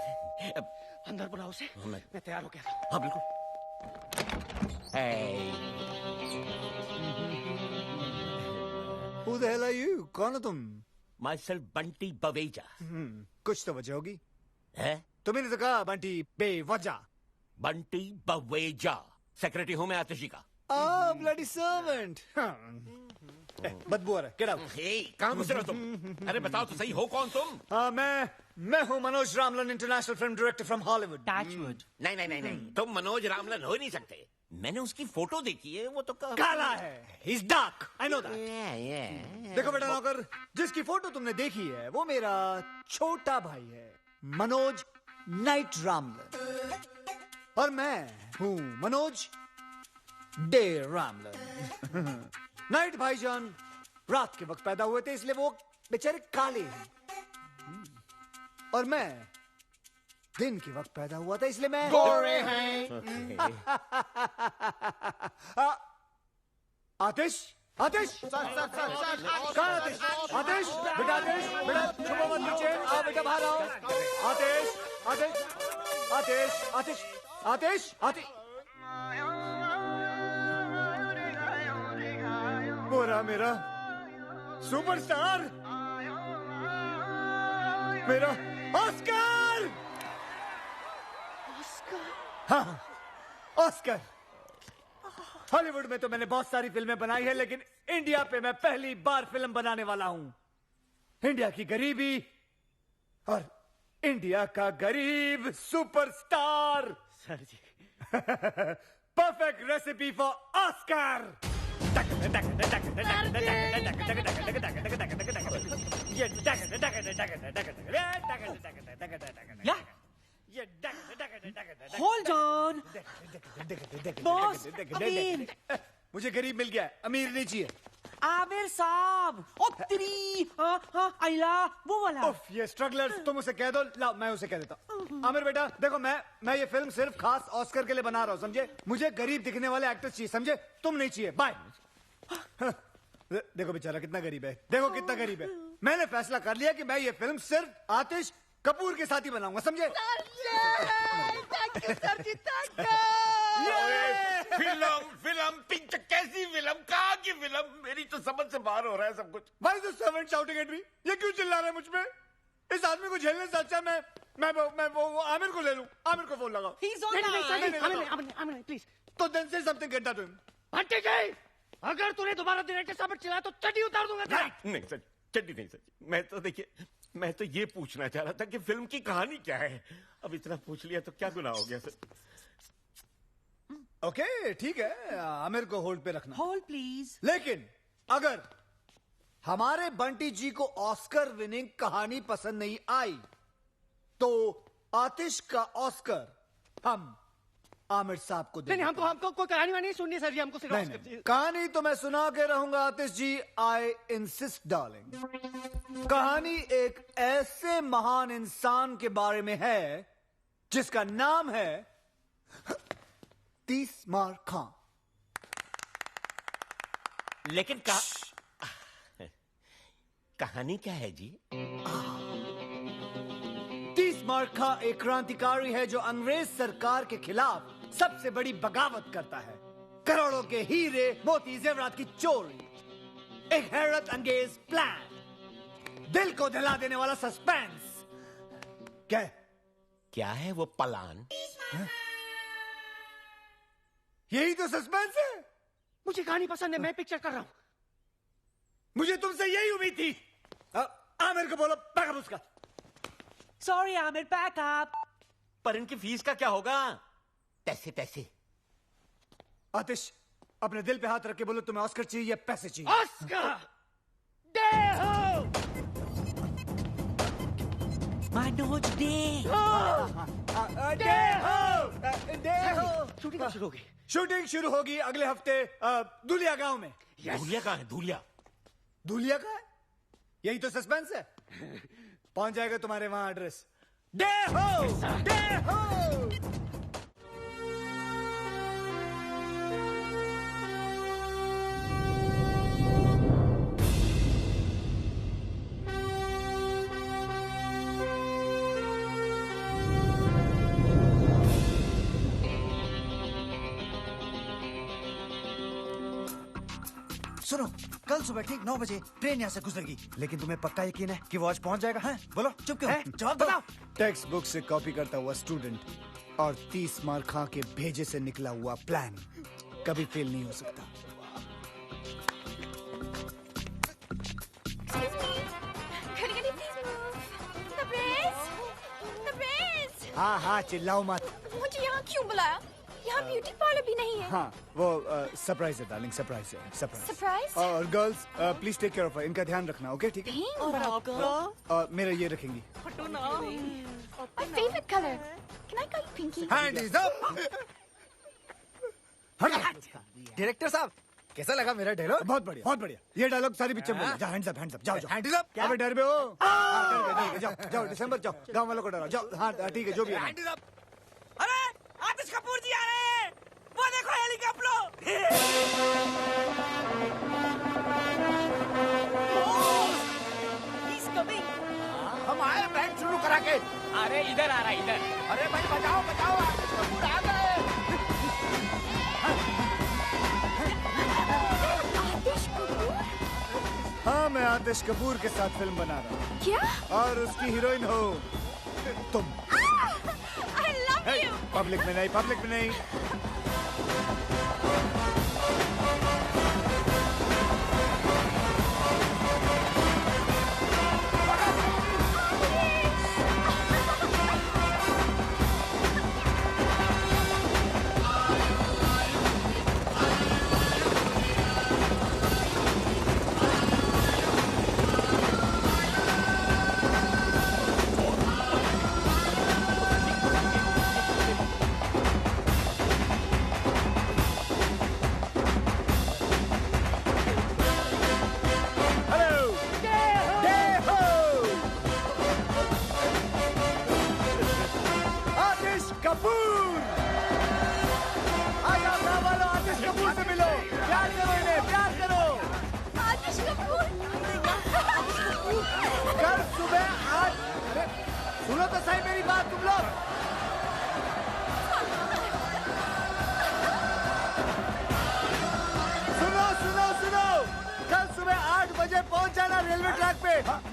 अंदर बुलाओ उसे। मैं तैयार हो गया था। हाँ बिल्कुल। Who the hell are you? कौन हो तुम? Myself बंटी बवेजा। कुछ तो वजह होगी। है? तुम्हें तो कहा बंटी बेवजह। बंटी बवेजा, सेक्रेटरी हूँ मैं आतिश जी का। bloody servant. बदबू आ रहा है, get out. कहाँ घुस रहे हो तुम? अरे बताओ तो सही, हो कौन तुम? मैं हूँ Manoj Ramlan, international film director from Hollywood. Touchwood. नहीं, तुम मनोज रामलन हो ही नहीं सकते। मैंने उसकी फोटो देखी है, वो तो काला है। He's dark. I know that. देखो बेटा नौकर, जिसकी फोटो तुमने देखी है वो मेरा छोटा भाई है, मनोज नाइट रामलन, और मैं हूँ मनोज डे रामलन। नाइट भाईजान रात के वक्त पैदा हुए थे, इसलिए वो बेचारे काले हैं, और मैं दिन के वक्त पैदा हुआ था, इसलिए मैं गोरे हैं। आतिश, आतिश, कहाँ आतिश? आतिश, बेटा आतिश, बेटा छुपो मत नीचे, आओ बेटा बाहर आओ। आतिश, आतिश, आतिश, आतिश, आतिश, आतिश। पूरा मेरा सुपरस्टार, मेरा ऑस्कर। हाँ, ऑस्कर। हॉलीवुड में तो मैंने बहुत सारी फिल्में बनाई है, लेकिन इंडिया पे मैं पहली बार फिल्म बनाने वाला हूं। इंडिया की गरीबी और इंडिया का गरीब superstar. Sir ji. Perfect recipe for Oscar. Hold on. Boss, अमीर। मुझे गरीब मिल गया, अमीर नहीं चाहिए। आमिर साहब, ओ तेरी, आइला, वो वाला। उफ, ये स्ट्रगलर्स, तुम उसे कह दो। लाओ, मैं उसे कह देता हूँ। आमिर बेटा, देखो मैं ये फिल्म सिर्फ खास ऑस्कर के लिए बना रहा हूँ, समझे? मुझे गरीब दिखने वाले एक्टर्स चाहिए, समझे? तुम नहीं चाहिए। बाय। देखो बेचारा कितना गरीब है, देखो कितना गरीब है। मैंने फैसला कर लिया कि मैं ये फिल्म सिर्फ आतिश कपूर के साथ ही बनाऊंगा, समझे? फिल्म पिंच, कैसी फिल्म, कहाँ की फिल्म? मेरी तो समझ से बाहर हो रहा है सब कुछ। Why is the servant shouting at me? ये क्यों चिल्ला रहा है मुझ पे? इस आदमी को झेलने से अच्छा मैं वो आमिर को ले लूं। आमिर को फोन लगाओ। He's on line. Please. तो then say something, get that to him. Bunty जी, अगर तूने दोबारा डायरेक्टर साहब चिल्लाया तो चड्डी उतार दूंगा तेरा। नहीं सर, चड्डी नहीं सर। मैं तो देखिए, मैं तो ये पूछना चाह रहा था कि फिल्म की कहानी क्या है। अब इतना पूछ लिया तो क्या गुनाह हो गया सर? ओके, ठीक है, आमिर को होल्ड पे रखना। Hold please. लेकिन अगर हमारे बंटी जी को ऑस्कर विनिंग कहानी पसंद नहीं आई तो आतिश का ऑस्कर हम आमिर साहब को देंगे। नहीं, हमको कोई कहानी वानी नहीं सुननी सर जी, हमको सिर्फ नहीं, नहीं, कहानी तो मैं सुना के रहूंगा आतिश जी। I insist darling. कहानी एक ऐसे महान इंसान के बारे में है जिसका नाम है तीसमार खां। लेकिन कहानी क्या है जी? तीसमार खां एक क्रांतिकारी है जो अंग्रेज सरकार के खिलाफ सबसे बड़ी बगावत करता है। करोड़ों के हीरे मोती जेवरात की चोरी, एक हैरत अंगेज प्लान, दिल को दहला देने वाला सस्पेंस। क्या है वो प्लान? यही तो सस्पेंस है। मुझे कहानी पसंद है, मैं पिक्चर कर रहा हूं। मुझे तुमसे यही उम्मीद थी। आमिर को बोलो बैकअप उसका। Sorry Aamir, backup. पर इनकी फीस का क्या होगा? पैसे। आतिश, अपने दिल पे हाथ रख के बोलो तुम्हें ऑस्कर चाहिए या पैसे चाहिए? ऑस्कर! दे हो! मनोज दे। शूटिंग शुरू होगी। शूटिंग शुरू होगी अगले हफ्ते दुलिया गांव में। धूलिया कहाँ है? दुलिया का है? यही तो सस्पेंस है। पहुंच जाएगा तुम्हारे वहां एड्रेस। दे हो। सुनो, कल सुबह ठीक 9 बजे ट्रेन यहाँ से गुजरेगी, लेकिन तुम्हें पक्का यकीन है कि वो आज पहुँच जाएगा? हैं? बोलो, चुप क्यों? जवाब बताओ। टेक्स्ट बुक से कॉपी करता हुआ स्टूडेंट और 30 मार खा के भेजे से निकला हुआ प्लान कभी फेल नहीं हो सकता। हाँ, चिल्लाओ मत। मुझे यहाँ क्यों बुलाया? यहाँ ब्यूटी पार्लर भी नहीं है। हाँ, वो सरप्राइज है डार्लिंग, सरप्राइज है। सरप्राइज? और girls please take care of her, इनका ध्यान रखना, ओके? ठीक है। और मेरा ये रखेंगी। My favorite color. Can I call you Pinky? Hands up! Director साहब, कैसा लगा मेरा डायलॉग? बहुत बढ़िया। ये डायलॉग सारी पिक्चर में बोलो। हैंड्स अप, जाओ। Hands up? अबे डर में हो? जाओ, दिसंबर जाओ, गांव वालों को डराओ, जाओ। हाँ ठीक है, जो भी है। अरे आतिश कपूर जी आ रहे हैं, वो देखो हेलीकॉप्टर। He's coming. हम आए बैंड शुरू करा के। अरे इधर आ रहा है, इधर। अरे भाई बचाओ, आतिश कपूर आ गए। आतिश कपूर? हाँ, मैं आतिश कपूर के साथ फिल्म बना रहा हूँ। क्या? और उसकी हीरोइन हो तुम। I love you. पब्लिक में नहीं।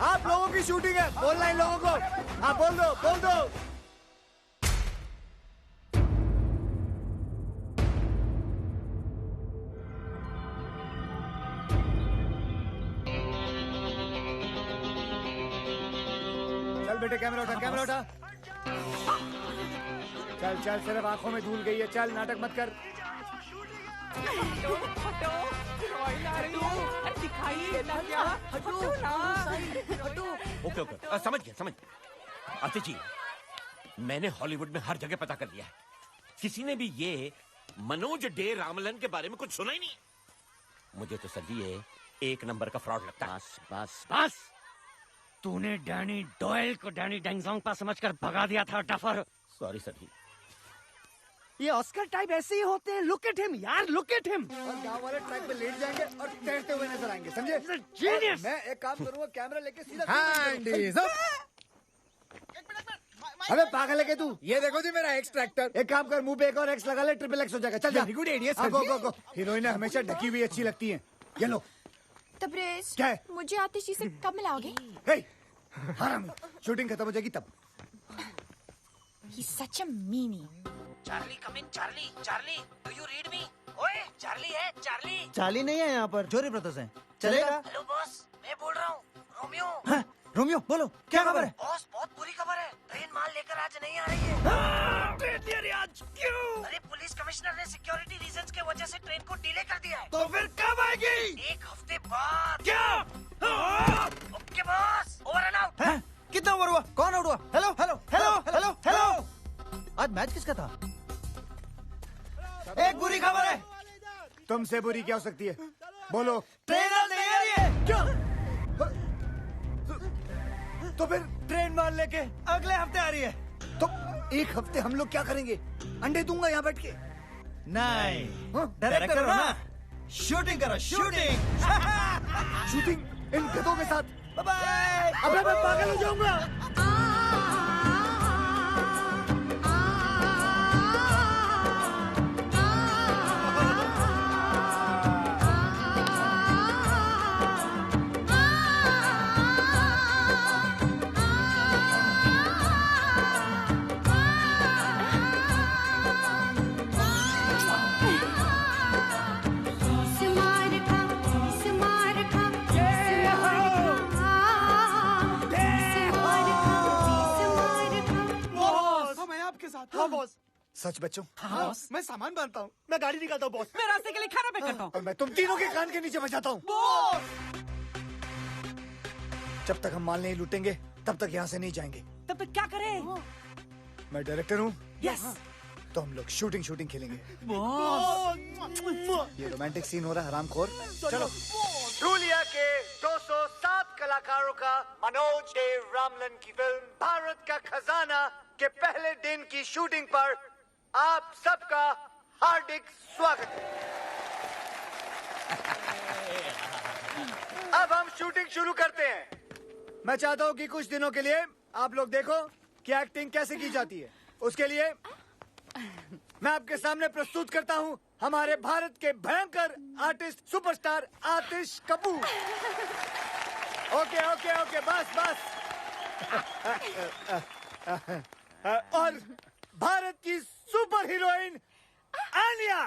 आप लोगों की शूटिंग है, बोलना इन लोगों को। आप बोल दो। चल बेटे, कैमरा उठा। चल, सिर्फ आंखों में धूल गई है। चल, नाटक मत कर। ओके, समझ गया। आतिश जी, मैंने हॉलीवुड में हर जगह पता कर लिया है। किसी ने भी ये मनोज डे रामलन के बारे में कुछ सुना ही नहीं। मुझे तो सर ये एक नंबर का फ्रॉड लगता है। बस। तूने डैनी डॉयल को डैनी डेंगजोंग समझकर भगा दिया था, डफर। सॉरी सर जी। ये ऑस्कर टाइप ऐसे ही होते हैं। लुक एट हिम यार, लुक एट हिम। और गांव वाले ट्रैक पे लेट जाएंगे और तैरते हुए नजर आएंगे, समझे? जीनियस। मैं एक काम करूंगा, कैमरा लेके सीधा। अबे पागल है क्या तू? ये देखो जी मेरा एक्सट्रैक्टर। एक काम कर, मुंह पे एक और एक्स लगा ले, ट्रिपल एक्स हो जाएगा। चल जा। Good idea. गो। हीरोइनें हमेशा ढकी हुई अच्छी लगती हैं। ये लो। तबरेज, क्या है? मुझे आतिश जी से कब मिलाओगे? हरामी, शूटिंग खत्म हो जाएगी तब। He's such a meanie. Charlie, come in. Charlie, do you read me? ओए, चार्ली है, चार्ली। चार्ली नहीं है यहाँ पर, जोरी ब्रदर्स हैं। चलेगा? हेलो बॉस, मैं बोल रहा हूँ, रोमियो। रोमियो बोलो क्या खबर है? बॉस बहुत बुरी खबर है। ट्रेन माल लेकर आज नहीं आ रही है। ट्रेन नहीं आ रही आज क्यों? अरे पुलिस कमिश्नर ने सिक्योरिटी रीजंस के वजह से ट्रेन को डिले कर दिया है। तो फिर कब आएगी? 1 हफ्ते बाद। क्या? Okay boss, over and out. कितना ओवर हुआ? कौन आउट हुआ? Hello hello hello hello hello. आज मैच किसका था? एक बुरी खबर है। तुमसे बुरी क्या हो सकती है? बोलो। ट्रेन आज नहीं आ रही है। क्या? तो फिर ट्रेन मार लेके अगले हफ्ते आ रही है। तो 1 हफ्ते हम लोग क्या करेंगे? अंडे दूंगा यहाँ बैठ के। नहीं, डायरेक्टर हो ना, शूटिंग करो, शूटिंग। शूटिंग इन गधों के साथ? बाय। अबे मैं पागल हो जाऊंगा। हाँ बॉस। सच बच्चों? हाँ बॉस। मैं सामान बांधता हूँ, मैं गाड़ी निकालता हूँ बॉस। मैं रास्ते के लिए खाना पैक करता हूँ। और मैं तुम तीनों के कान के नीचे बजाता हूँ। जब तक हम माल नहीं लूटेंगे तब तक यहाँ से नहीं जाएंगे। तब तक क्या करें? मैं डायरेक्टर हूँ। यस। तो हम लोग शूटिंग खेलेंगे। बॉस। ये रोमांटिक सीन हो रहा है हरामखोर। चलो। रूलिया के 207 कलाकारों का मनोज देव रामलन की फिल्म भारत का खजाना के पहले दिन की शूटिंग पर आप सबका हार्दिक स्वागत है। अब हम शूटिंग शुरू करते हैं। मैं चाहता हूँ कि कुछ दिनों के लिए आप लोग देखो कि एक्टिंग कैसे की जाती है। उसके लिए मैं आपके सामने प्रस्तुत करता हूँ हमारे भारत के भयंकर आर्टिस्ट सुपरस्टार आतिश कपूर। ओके ओके ओके बस बस। और भारत की सुपर हीरोइन आलिया।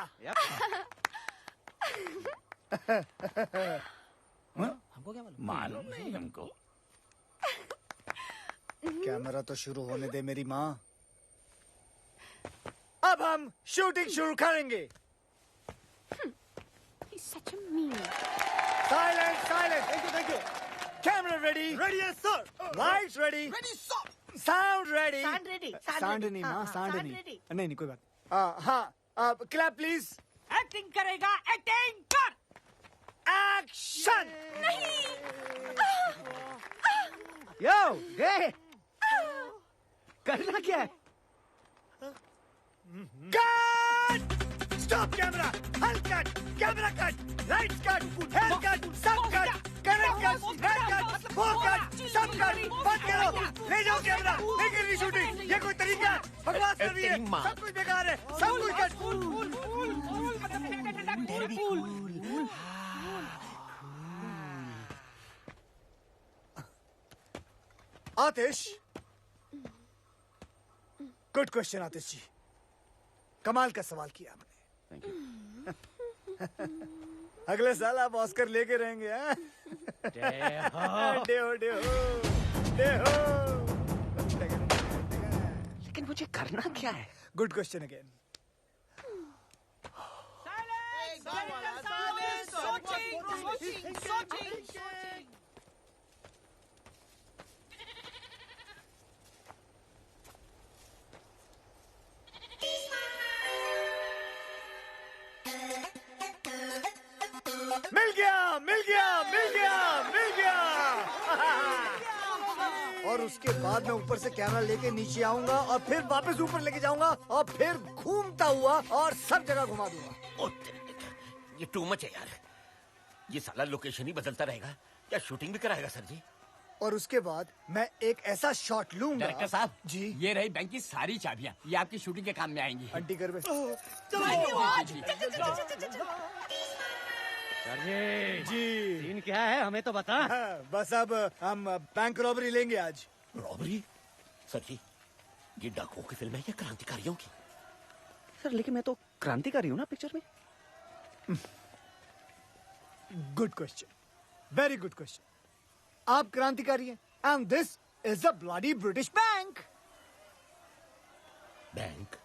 हमको क्या मालूम नहीं हमको। कैमरा तो शुरू होने दे मेरी माँ। अब हम शूटिंग शुरू करेंगे। Silent silent. Thank you. Camera ready? Ready है sir. Lights ready? Ready sir. Sound ready? Sound ready. Sound नहीं माँ, साउंड साउंड नहीं। रेडी। नहीं नहीं कोई बात। हाँ क्लैप प्लीज। एक्टिंग करेगा, एक्टिंग कर। एक्शन। यो गे करना क्या है? कट! Stop camera! हल cut! Camera cut! Lights cut! Hair cut! सब cut! Current cut! Hair cut! वो कट! सब कट! बंद करो! ले जाओ कैमरा! नहीं करनी शूटिंग! ये कोई तरीका है? बकवास कर रही है! सब कुछ बेकार है! सब कुछ कट! आतिश, गुड क्वेश्चन आतिश जी। कमाल का सवाल किया आपने। अगले साल आप ऑस्कर लेके रहेंगे। लेकिन मुझे करना क्या है? Good question again. मिल गया मिल गया मिल गया मिल गया। और उसके बाद मैं ऊपर से कैमरा लेके नीचे आऊंगा और फिर वापस ऊपर लेके जाऊंगा और फिर घूमता हुआ और सब जगह घुमा दूंगा। ये टू मच है यार। ये साला लोकेशन ही बदलता रहेगा। क्या शूटिंग भी कराएगा सर जी? और उसके बाद मैं एक ऐसा शॉट लूंगा। डायरेक्टर साहब जी, ये रही बैंक की सारी चाबियां। ये आपकी शूटिंग के काम में आएंगी। आंटी घर में। जी सीन क्या है हमें तो बता। बस अब हम बैंक रॉबरी लेंगे आज। रॉबरी? सर जी ये डाकुओं की फिल्म है या क्रांतिकारियों की? सर लेकिन मैं तो क्रांतिकारी हूँ ना पिक्चर में। Good question, very good question. आप क्रांतिकारी हैं And this is a bloody British bank. Bank?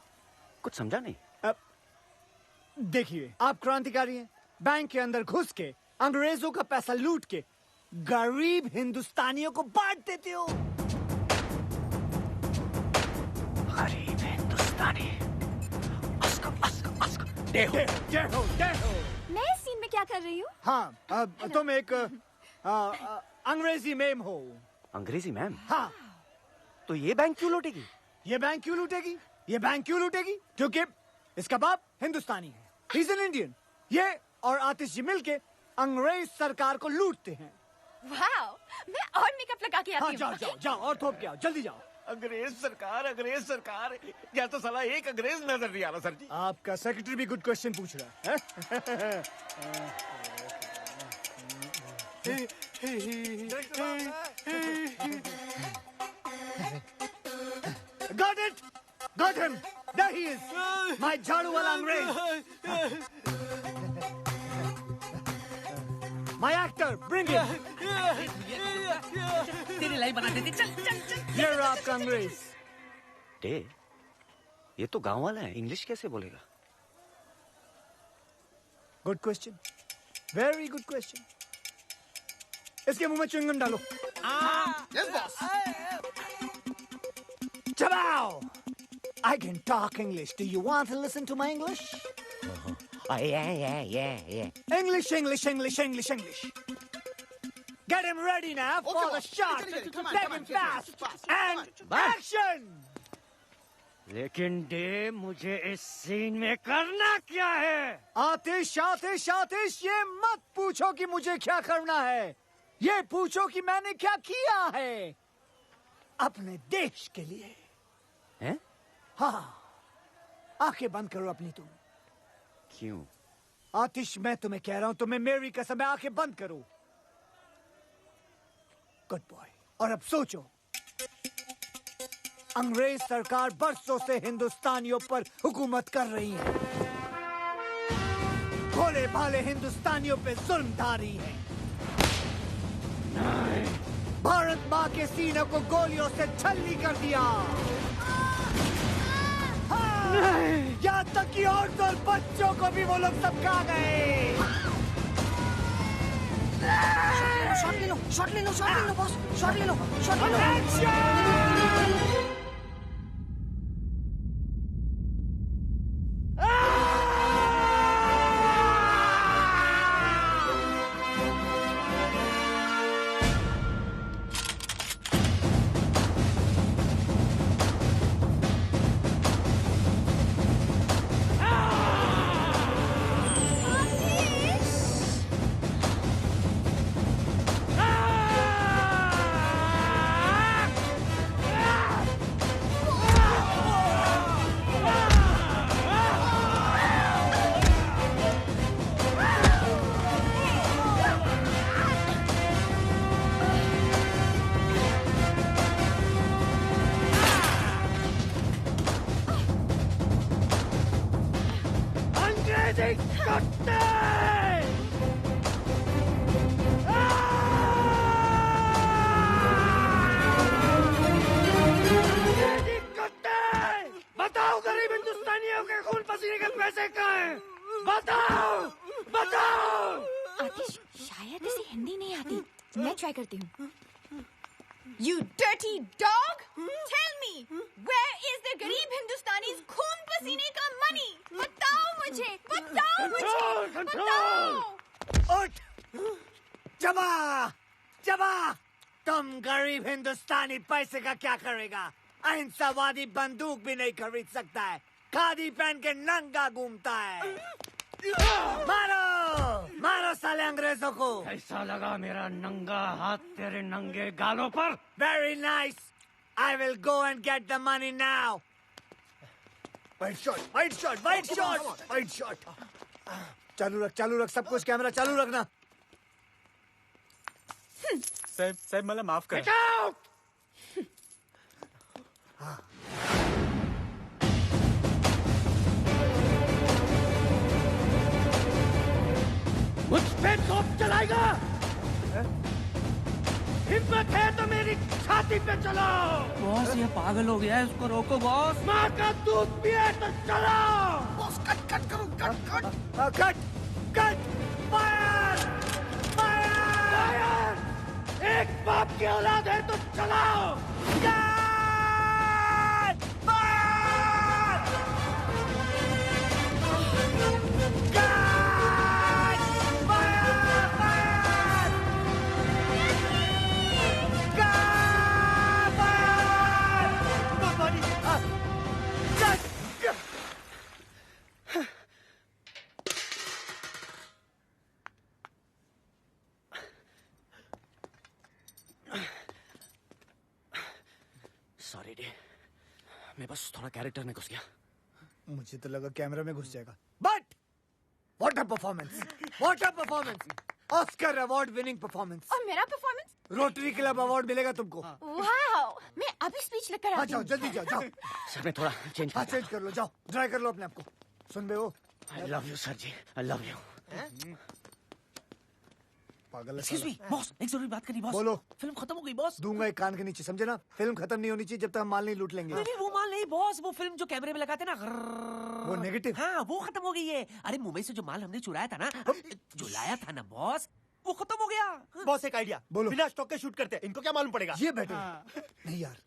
कुछ समझा नहीं। देखिए, आप क्रांतिकारी हैं। बैंक के अंदर घुस के अंग्रेजों का पैसा लूट के गरीब हिंदुस्तानियों को बांट देते हो। गरीब हिंदुस्तानी। देहो। मैं इस सीन में क्या कर रही हूँ? हाँ, तुम एक अंग्रेजी मैम हो। अंग्रेजी मैम? हाँ। तो ये बैंक क्यों लूटेगी? ये बैंक क्यों लूटेगी? ये बैंक क्यों लूटेगी? क्योंकि इसका बाप हिंदुस्तानी है। He's an Indian. ये और आतिश जी मिलके अंग्रेज सरकार को लूटते हैं। वाओ, मैं और मेकअप लगा के आती हूँ। जाओ और थोप के आओ, जल्दी जाओ। अंग्रेज सरकार क्या तो साला एक अंग्रेज नजर नहीं आ रहा सर जी। आपका सेक्रेटरी भी गुड क्वेश्चन पूछ रहा है। Got it! Got him! There he is! My झाड़ू वाला अंग्रेज! My actor, bring him! तेरी लाइफ बना देती। चल। ये रहा आपका अंग्रेज। डे, ये तो गांव वाला है, इंग्लिश कैसे बोलेगा? Good question, very good question. इसके मुंह में च्युइंगम डालो। Yes boss. चबाओ! I can talk English. Do you want to listen to my English? Yeah. English. Get him ready now for the shot. Take him fast. And action! लेकिन डे, मुझे इस सीन में करना क्या है? आतिश, ये मत पूछो कि मुझे क्या करना है। ये पूछो कि मैंने क्या किया है अपने देश के लिए। हैं? हाँ, आंखें बंद करो अपनी तुम। क्यों? आतिश, मैं तुम्हें कह रहा हूं, तुम्हें मेरी कसम है, आंखें बंद करो। Good boy. और अब सोचो, अंग्रेज सरकार बरसों से हिंदुस्तानियों पर हुकूमत कर रही है। भोले भाले हिंदुस्तानियों पे जुल्म ढारी है। भारत माँ के सीनों को गोलियों से छल्ली कर दिया। यहाँ तक कि औरतों और बच्चों को भी वो लोग सब खा गए। शॉट ले लो बॉस, शॉट ले लो। बताओ गरीब हिंदुस्तानियों के खून पसीने के पैसे कहाँ हैं? बताओ। आतिश, शायद इसे हिंदी नहीं आती, मैं ट्राई करती हूँ। You dirty dog! Tell me, where is the गरीब हिंदुस्तानी's खून पसीने का money? बताओ मुझे। उठ! जबा! तुम गरीब हिंदुस्तानी पैसे का क्या करेगा? अहिंसावादी बंदूक भी नहीं खरीद सकता है। खादी पहन के नंगा घूमता है। मारो साले अंग्रेजों को। कैसा लगा मेरा नंगा हाथ तेरे नंगे गालों पर? Very nice. I will go and get the money now. Wide shot. चालू रख सब कुछ, कैमरा चालू रखना। साहब मला माफ कर। मुझ पे तोप चलाएगा? हिम्मत है तो मेरी छाती पे चलाओ। बॉस ये पागल हो गया है, उसको रोको बॉस। माँ का दूध पिए तो चलाओ। बॉस कट कट करो, कट फायर फायर। एक बाप की औलाद है तो चलाओ। सॉरी डे, मैं बस थोड़ा कैरेक्टर में घुस गया। मुझे तो लगा कैमरा में घुस जाएगा। But what a performance, what a performance, Oscar award winning performance. और मेरा परफॉर्मेंस? रोटरी क्लब अवार्ड मिलेगा तुमको। वाओ, मैं अभी स्पीच लेकर आती जाओ हूँ। जल्दी जाओ जाओ। सर मैं थोड़ा चेंज चेंज कर लो, जाओ ड्राई कर लो अपने आप को। सुन बे वो, I love you sir ji, I love you. पागल। एक्सक्यूज मी बॉस, एक जरूरी बात करनी बॉस। बोलो। फिल्म खत्म हो गई बॉस। दूंगा एक कान के नीचे, समझे ना? फिल्म खत्म नहीं होनी चाहिए जब तक हम माल नहीं लूट लेंगे। नहीं वो माल नहीं बॉस, वो फिल्म जो कैमरे में लगाते ना, वो नेगेटिव। हाँ वो खत्म हो गई है। अरे मुंबई से जो माल हमने चुराया था ना, जो लाया था ना बॉस, वो खत्म हो गया। बॉस एक आइडिया, बोलो। बिना स्टॉक के शूट करते हैं, इनको क्या मालूम पड़ेगा? ये बेटर नहीं यार,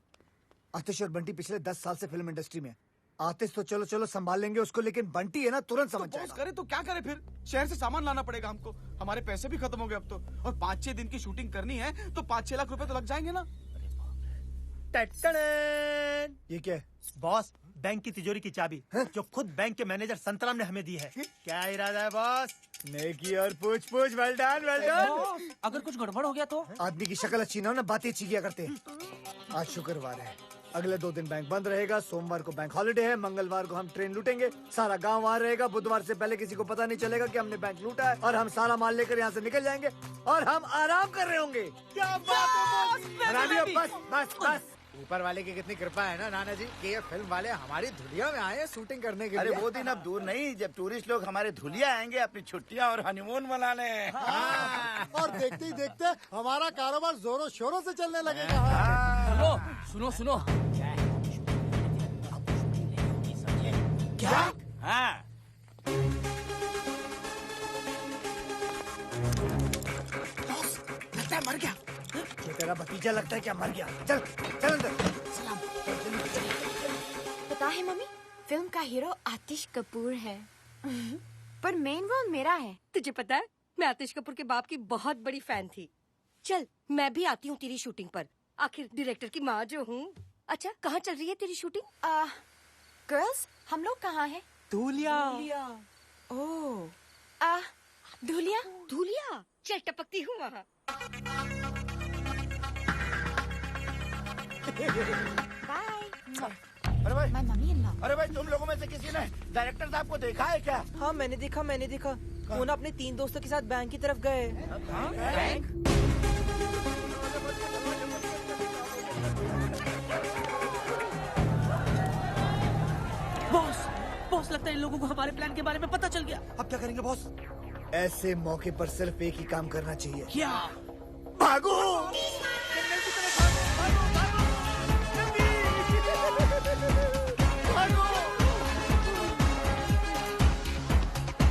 आतिश और बंटी पिछले 10 साल से फिल्म इंडस्ट्री में। आतिश तो चलो चलो संभाल लेंगे उसको, लेकिन बंटी है ना तुरंत समझ जाएगा। करे तो क्या करे फिर? शहर से सामान लाना पड़ेगा हमको, हमारे पैसे भी खत्म हो गए अब तो, और 5-6 दिन की शूटिंग करनी है तो 5-6 लाख रुपए तो लग जाएंगे ना। ये क्या है? बॉस बैंक की तिजोरी की चाबी जो खुद बैंक के मैनेजर संतराम ने हमें दी है। क्या इरादा है बॉस? नेकी और पूछ पूछ, वेल डन वेल डन। अगर कुछ गड़बड़ हो गया तो? आदमी की शक्ल अच्छी ना हो ना, बातें अच्छी किया करते हैं। आज शुक्रवार है, अगले 2 दिन बैंक बंद रहेगा। सोमवार को बैंक हॉलिडे है, मंगलवार को हम ट्रेन लूटेंगे, सारा गांव वहाँ रहेगा। बुधवार से पहले किसी को पता नहीं चलेगा कि हमने बैंक लूटा है, और हम सारा माल लेकर यहाँ से निकल जाएंगे और हम आराम कर रहे होंगे। क्या बात है बॉस? बस बस बस। ऊपर वाले की कितनी कृपा है ना नाना जी कि ये फिल्म वाले हमारी धुलिया में आए हैं शूटिंग करने के लिए। अरे वो दिन अब दूर नहीं जब टूरिस्ट लोग हमारे धुलिया आएंगे अपनी छुट्टियां और हनीमून मनाने। और देखते ही देखते हमारा कारोबार जोरों शोरों से चलने लगेगा। सुनो सुनो सुनो। क्या? हाँ। लगता है मर गया। ये तेरा भतीजा लगता है क्या मर गया? चल चल अंदर। पता है मम्मी, फिल्म का हीरो आतिश कपूर है पर मेन रोल मेरा है। तुझे पता है मैं आतिश कपूर के बाप की बहुत बड़ी फैन थी। चल मैं भी आती हूँ तेरी शूटिंग पर, आखिर डायरेक्टर की माँ जो हूँ। अच्छा कहाँ चल रही है तेरी शूटिंग? गर्ल्स हम लोग कहाँ हैं? धुलिया। ओह धुलिया। धुलिया चल टपकती हूँ वहाँ। अरे भाई, माय मम्मी इन लॉ। अरे भाई तुम लोगों में से किसी ने डायरेक्टर साहब को देखा है क्या? हाँ मैंने देखा। वो ना अपने 3 दोस्तों के साथ बैंक की तरफ गए। बैंक? बॉस लगता है इन लोगों को हमारे प्लान के बारे में पता चल गया। अब क्या करेंगे बॉस? ऐसे मौके पर सिर्फ एक ही काम करना चाहिए। क्या? भागो।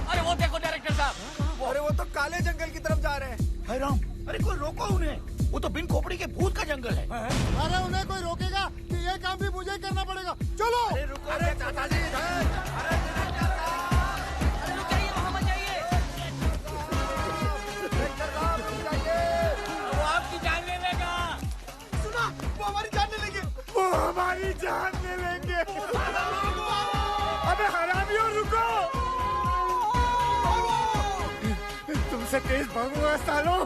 अरे वो देखो डायरेक्टर साहब, अरे वो तो काले जंगल की तरफ जा रहे हैं। हाय राम, अरे कोई रोको उन्हें, वो तो बिन खोपड़ी के भूत का जंगल है। अरे उन्हें कोई रोकेगा कि ये काम भी मुझे करना पड़ेगा। चलो। अरे रुको, अरे चाचा जी हमारी जान ले लेंगे। अबे हरामियों रुको, तुमसे तेज भागूंगा सालों,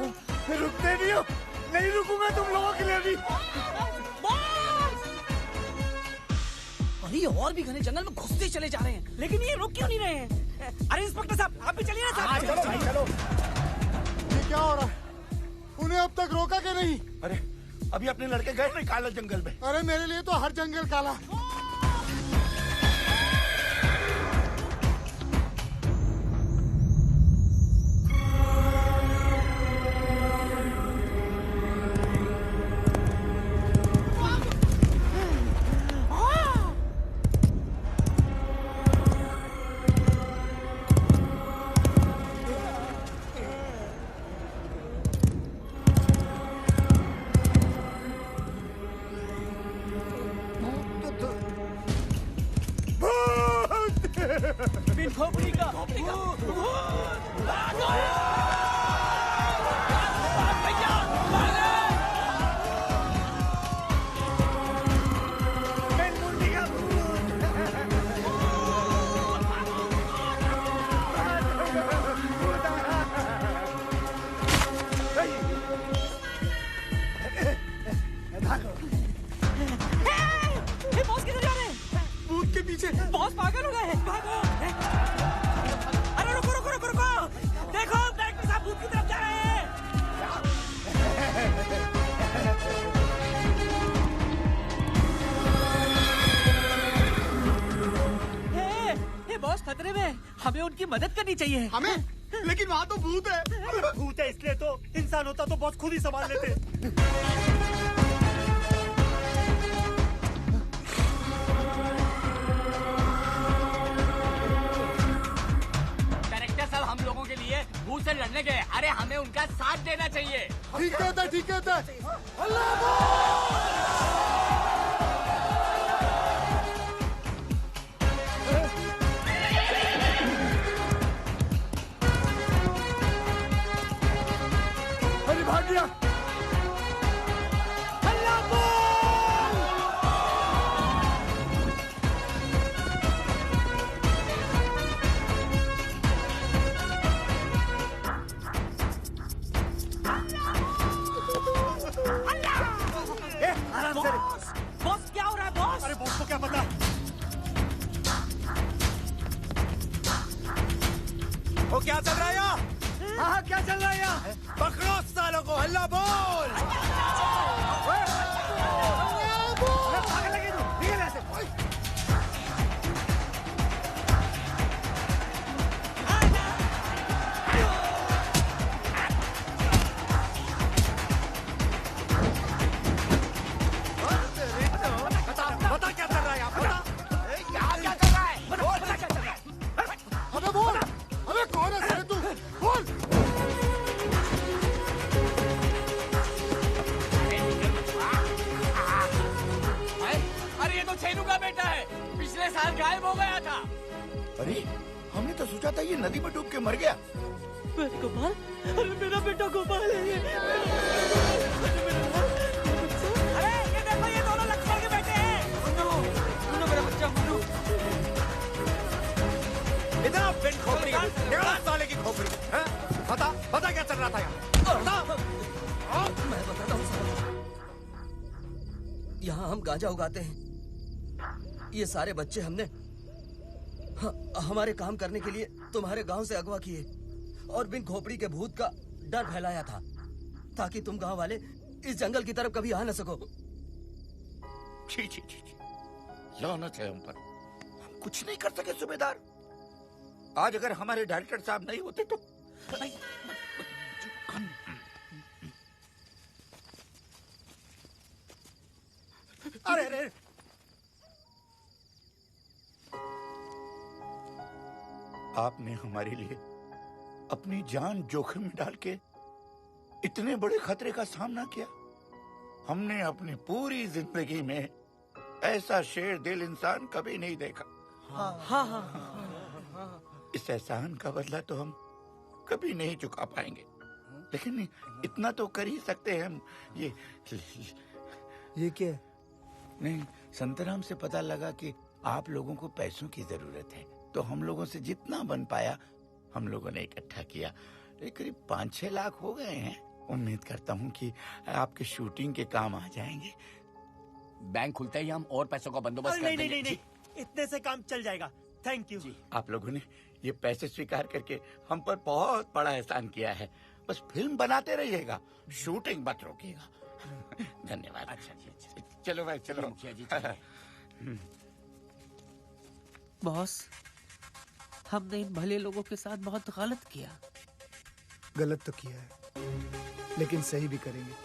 रुकते नहीं हो। नहीं रुकूंगा तुम लोगों के लिए भी। अरे और भी घने जंगल में घुसते चले जा रहे हैं, लेकिन ये रुक क्यों नहीं रहे हैं? अरे इंस्पेक्टर साहब आप भी चलिए ना साहब। चलो भाई चलो। ये क्या हो रहा है? उन्हें अब तक रोका के नहीं? अरे अभी अपने लड़के गए नहीं काले जंगल में? अरे मेरे लिए तो हर जंगल काला। हमें उनकी मदद करनी चाहिए। हमें? लेकिन वहाँ तो भूत है। भूत है इसलिए तो, इंसान होता तो बॉस खुद ही संभाल लेते। डायरेक्टर साहब हम लोगों के लिए भूत से लड़ने गए, अरे हमें उनका साथ देना चाहिए। ठीक है ठीक है। अरे भाग गया। आराम से। बॉस क्या हो रहा है बॉस? अरे बॉस को क्या पता? वो क्या चल रहा है यहाँ? हाँ क्या चल रहा है यहाँ? पकड़ो सालों को, हल्ला बोल। भाग लगे तू, निकल यहाँ से। बता क्या चल रहा है यहाँ? बता यहाँ क्या चल रहा है? बता क्या चल रहा है? अबे बोल, अबे कौन है साले तू? बोल। अरे ये तो छेनू का बेटा है, पिछले साल गायब हो गया था। अरे हमने तो सोचा था ये नदी में डूब के मर गया। गोपाल, अरे मेरा बेटा गोपाल है। अरे ये देखो, ये दोनों लक्ष्मण के बेटे हैं। मुन्नू मेरा बच्चा मुन्नू। इतना पिंड खोपड़ी, निकाल साले की खोपड़ी। हैं? बता क्या चल रहा था यहाँ? मैं बताता हूँ साहब। यहाँ हम गांजा उगाते हैं। ये सारे बच्चे हमने हमारे काम करने के लिए तुम्हारे गांव से अगवा किए और बिन खोपड़ी के भूत का डर फैलाया था ताकि तुम गांव वाले इस जंगल की तरफ कभी आ न सको। छी छी छी छी, लानत है हम पर। हम कुछ नहीं कर सके सूबेदार। आज अगर हमारे डायरेक्टर साहब नहीं होते तो अरे अरे आपने हमारे लिए अपनी जान जोखिम में डाल के इतने बड़े खतरे का सामना किया। हमने अपनी पूरी जिंदगी में ऐसा शेर दिल इंसान कभी नहीं देखा। इस एहसान का बदला तो हम कभी नहीं चुका पाएंगे, लेकिन इतना तो कर ही सकते हैं हम। ये क्या? नहीं, संतराम से पता लगा कि आप लोगों को पैसों की जरूरत है, तो हम लोगों से जितना बन पाया हम लोगों ने इकट्ठा किया। करीब 5-6 लाख हो गए हैं। उम्मीद करता हूँ कि आपके शूटिंग के काम आ जाएंगे। बैंक खुलते ही हम और पैसों का बंदोबस्त कर देंगे। नहीं, इतने से काम चल जाएगा। Thank you. आप लोगों ने ये पैसे स्वीकार करके हम पर बहुत बड़ा एहसान किया है। बस फिल्म बनाते रहिएगा, शूटिंग मत रोकिएगा। धन्यवाद। अच्छा जी, अच्छा। चलो भाई चलो। बॉस, हमने इन भले लोगों के साथ बहुत गलत किया। गलत तो किया है, लेकिन सही भी करेंगे।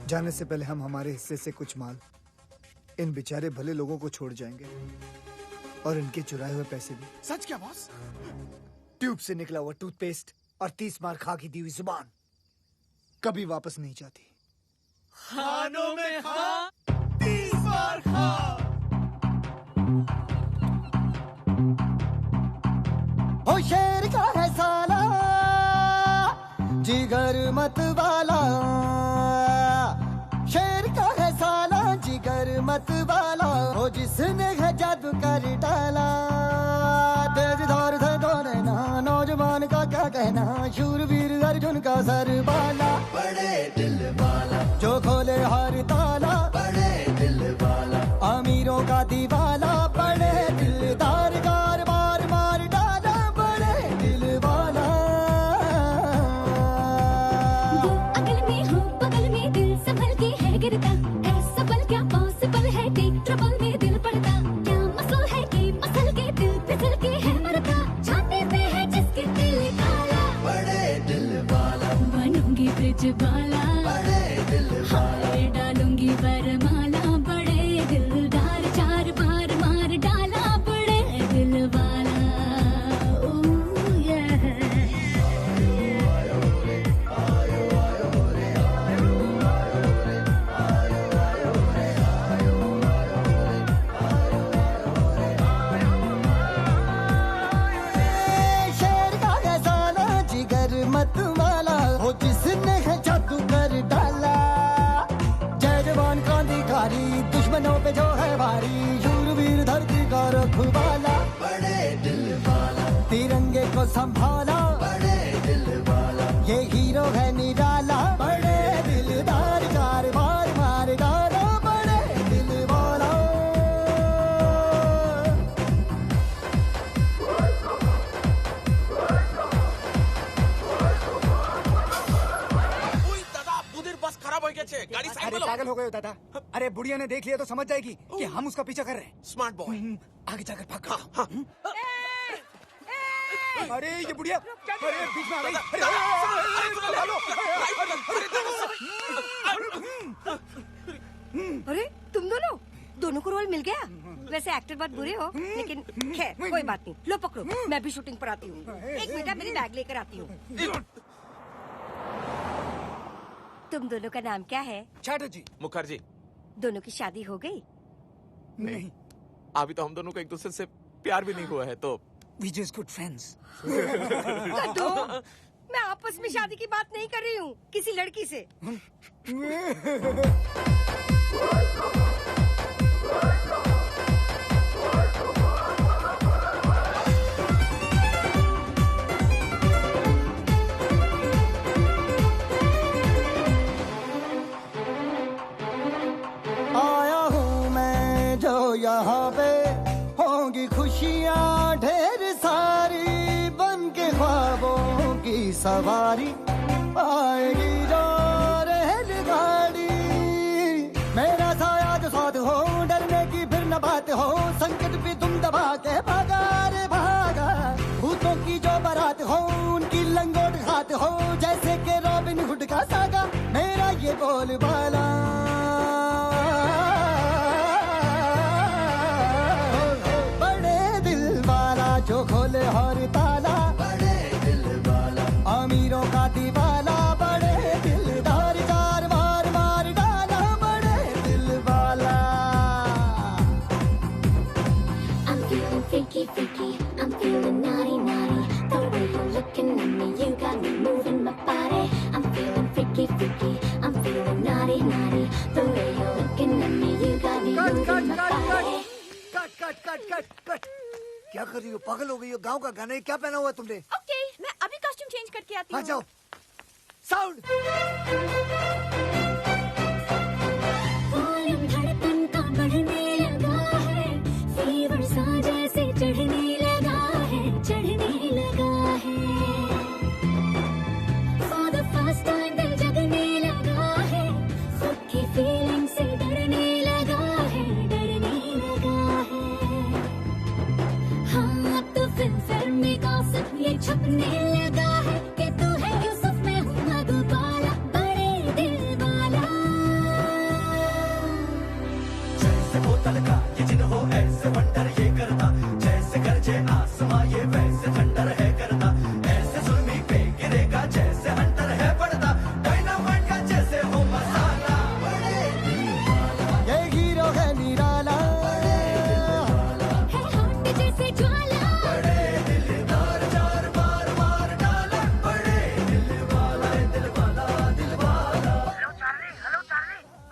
जाने से पहले हम हमारे हिस्से से कुछ माल इन बेचारे भले लोगों को छोड़ जाएंगे और इनके चुराए हुए पैसे भी। सच क्या बॉस? ट्यूब से निकला हुआ टूथपेस्ट और 30 बार खा की दी हुई जुबान कभी वापस नहीं जाती। खानों में खा, 30 बार खा। ओ शेर का है साला, जिगर मत वाला। शेर का है साला, जिगर मत वाला। ओ जिसने है जादू कर डाला। तेज धार थे दोने ना, नौजवान का क्या कहना। शूरवीर अर्जुन का सरबाला, बड़े दिल वाला। जो खोले हर ताला, बड़े दिल वाला। अमीरों का दीवाला, बड़े दिलदार। गार मार मार डाला, बड़े दिल वाला। वो अकल में हो बगल में, दिल संभल के है गिरता। ऐसा पल क्या पॉसिबल है, टेक ट्रबल में दिल पड़ता। क्या मसल है कि मसल के दिल फिसल के है मरता। ब्रिज वाला, हाय डालूंगी वरमाला, बड़े दिलदार, 4 बार मार डाला, बड़े दिल वाला। ओह yeah। शेर का गजाना जिगर मत वाला हो, जिसने है जादू कर डाला। जय जवान क्रांतिकारी, दुश्मनों पे जो है भारी, शूरवीर धरती का रखवाला, बड़े दिल वाला। तिरंगे को संभाला, बड़े दिल वाला। ये हीरो है निराला, बड़े दिलदार, 4 बार मार डाला, बड़े दिल वाला। बस खराब हो गया, गाड़ी साइड अरे पागल हो गए हो दादा। अरे बुढ़िया ने देख लिया तो समझ जाएगी कि हम उसका पीछा कर रहे हैं। स्मार्ट बॉय, आगे जाकर भाग। अरे ये बुढ़िया, अरे बीच में आ गई। अरे तुम दोनों को रोल मिल गया। वैसे एक्टर बहुत बुरे हो, लेकिन खैर कोई बात नहीं। लो पकड़ो, मैं भी शूटिंग पर आती हूँ। एक मिनट, मेरी बैग लेकर आती हूँ। तुम दोनों का नाम क्या है? चैटर्जी। मुखर्जी। दोनों की शादी हो गई? नहीं, अभी तो हम दोनों को एक दूसरे से प्यार भी नहीं हुआ है, तो We just good friends। मैं आपस में शादी की बात नहीं कर रही हूँ, किसी लड़की से। आया हूँ मैं जो यहाँ पे, होंगी खुशियाँ ढेर सारी, बन के ख्वाबों की सवारी, आएगी जो रेलगाड़ी। मेरा साया जो साथ हो, डरने की फिर न बात हो, संकट भी तुम दबा के भागा रे भागा। भूतों की जो बारात हो, उनकी लंगोट खाते हो, जैसे के रॉबिन हुड का सागा, मेरा ये बोलबाला। जो खोले हर ताला, बड़े दिल वाला। अमीरों का दीवाला, बड़े दिलदार, 4 बार मार डाला, बड़े दिल वाला। I'm feeling freaky, freaky. I'm feeling naughty, naughty. The way you're looking at me, you got me moving my body. I'm feeling freaky, freaky. I'm feeling naughty, naughty. The way you're looking at me, you got me moving my body. Cut. क्या कर रही हो? पागल हो गई हो? गांव का गाना है, क्या पहना हुआ तुमने? ओके, मैं अभी कॉस्ट्यूम चेंज करके आती हूँ। हाँ जाओ। साउंड। वॉल्यूम धड़कन का बढ़ने लगा है, फीवर सा जैसे चढ़ने लगा है, चढ़ने लगा है। For the first time दिल जगने लगा है, खुद की फीलिंग से डरने लगा है, डरने लगा है। हाँ अब तो फिल्म में गॉसिप ये छपने लगा है कि तू है यूसुफ, मैं हूँ मधुबाला, बड़े दिल वाला। जैसे बोतल का ये जिन हो, ऐसे वंडर ये करता, जैसे गरजे आसमां ये वैसे थंडर है करता, ऐसे जुल्मी पे गिरेगा जैसे हंटर है पड़ता, डायनामाइट का जैसे हो मसाला, बड़े दिल वाला। ये हीरो है निराला, जैसे ज्वाला, बड़े दिलदार, 4 बार मार डाला, बड़े दिल वाला, दिल वाला, दिल वाला। हेलो चार्ली,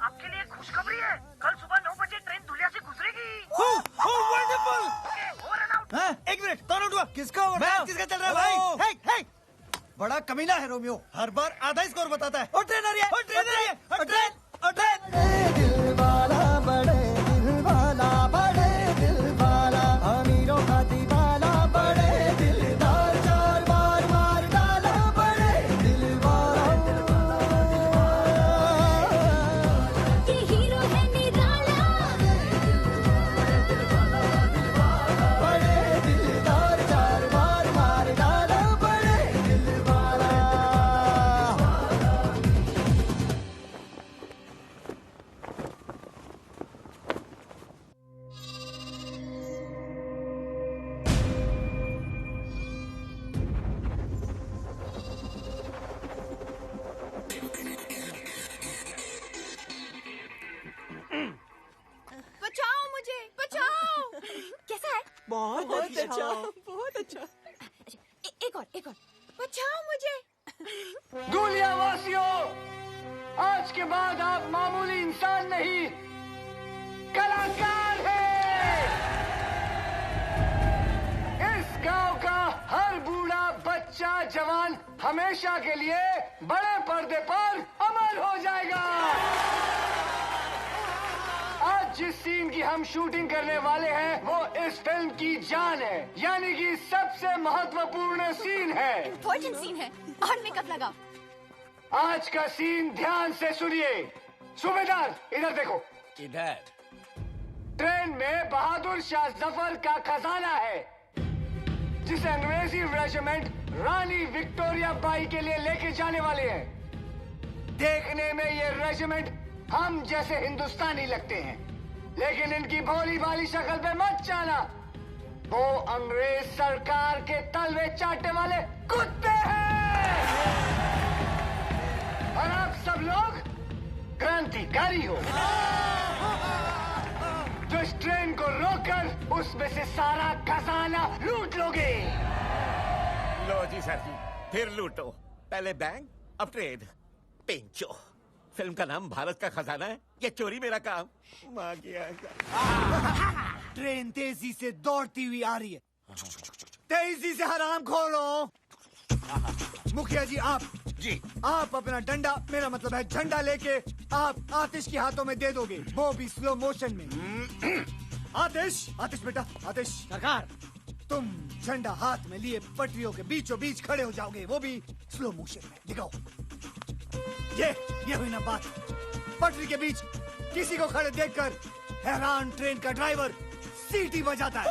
आपके लिए खुशखबरी है। कल सुबह 9 बजे ट्रेन दुलिया से गुजरेगी। एक मिनट, कौन उठवा? किसका ओवर? किसका चल रहा है भाई? हे, बड़ा कमीना है रोमियो, हर बार आधा ही स्कोर बताता है। ओ ट्रेन आ रही है, ओ ट्रेन आ रही है, ओ ट्रेन, ओ ट्रेन। बड़े दिल वाला, बड़े दिल वाला, बड़े दिल वाला। अमीरों का दीवाला, बड़े दिलदार, 4 बार मार डाला, बड़े दिल वाला। ये हीरो है निराला, बड़े दिलदार, 4 बार मार डाला, बड़े दिल वाला। दूलिया वासियों, आज के बाद आप मामूली इंसान नहीं, कलाकार हैं। इस गांव का हर बूढ़ा बच्चा जवान हमेशा के लिए बड़े पर्दे पर अमर हो जाएगा। आज जिस सीन की हम शूटिंग करने वाले हैं वो इस फिल्म की जान है, यानी कि सबसे महत्वपूर्ण सीन है। इम्पोर्टेंट सीन है। और मेकअप लगा। आज का सीन ध्यान से सुनिए। सूबेदार इधर देखो। इधर ट्रेन में बहादुर शाह जफर का खजाना है, जिसे अंग्रेजी रेजिमेंट रानी विक्टोरिया बाई के लिए लेके जाने वाले हैं। देखने में ये रेजिमेंट हम जैसे हिंदुस्तानी लगते हैं, लेकिन इनकी भोली भाली शक्ल पे मत जाना, वो अंग्रेज सरकार के तलवे चाटने वाले कुत्ते हैं। और आप सब लोग क्रांतिकारी हो, जो इस ट्रेन को रोककर उसमें से सारा खजाना लूट लोगे। लो जी सर जी, फिर लूटो। पहले बैंक, अब ट्रेन। पेंचो, फिल्म का नाम भारत का खजाना है, ये चोरी मेरा काम। माँ की ट्रेन तेजी से दौड़ती हुई आ रही है। तेजी से हराम खोलो। मुखिया जी आप अपना डंडा, मेरा मतलब है झंडा लेके आप आतिश के हाथों में दे दोगे, वो भी स्लो मोशन में। आतिश बेटा, आतिश सरकार, तुम झंडा हाथ में लिए पटरियों के बीचों बीच खड़े हो जाओगे, वो भी स्लो मोशन में। दिखाओ। ये हुई ना बात। पटरी के बीच किसी को खड़े देखकर हैरान ट्रेन का ड्राइवर सीटी बजाता है।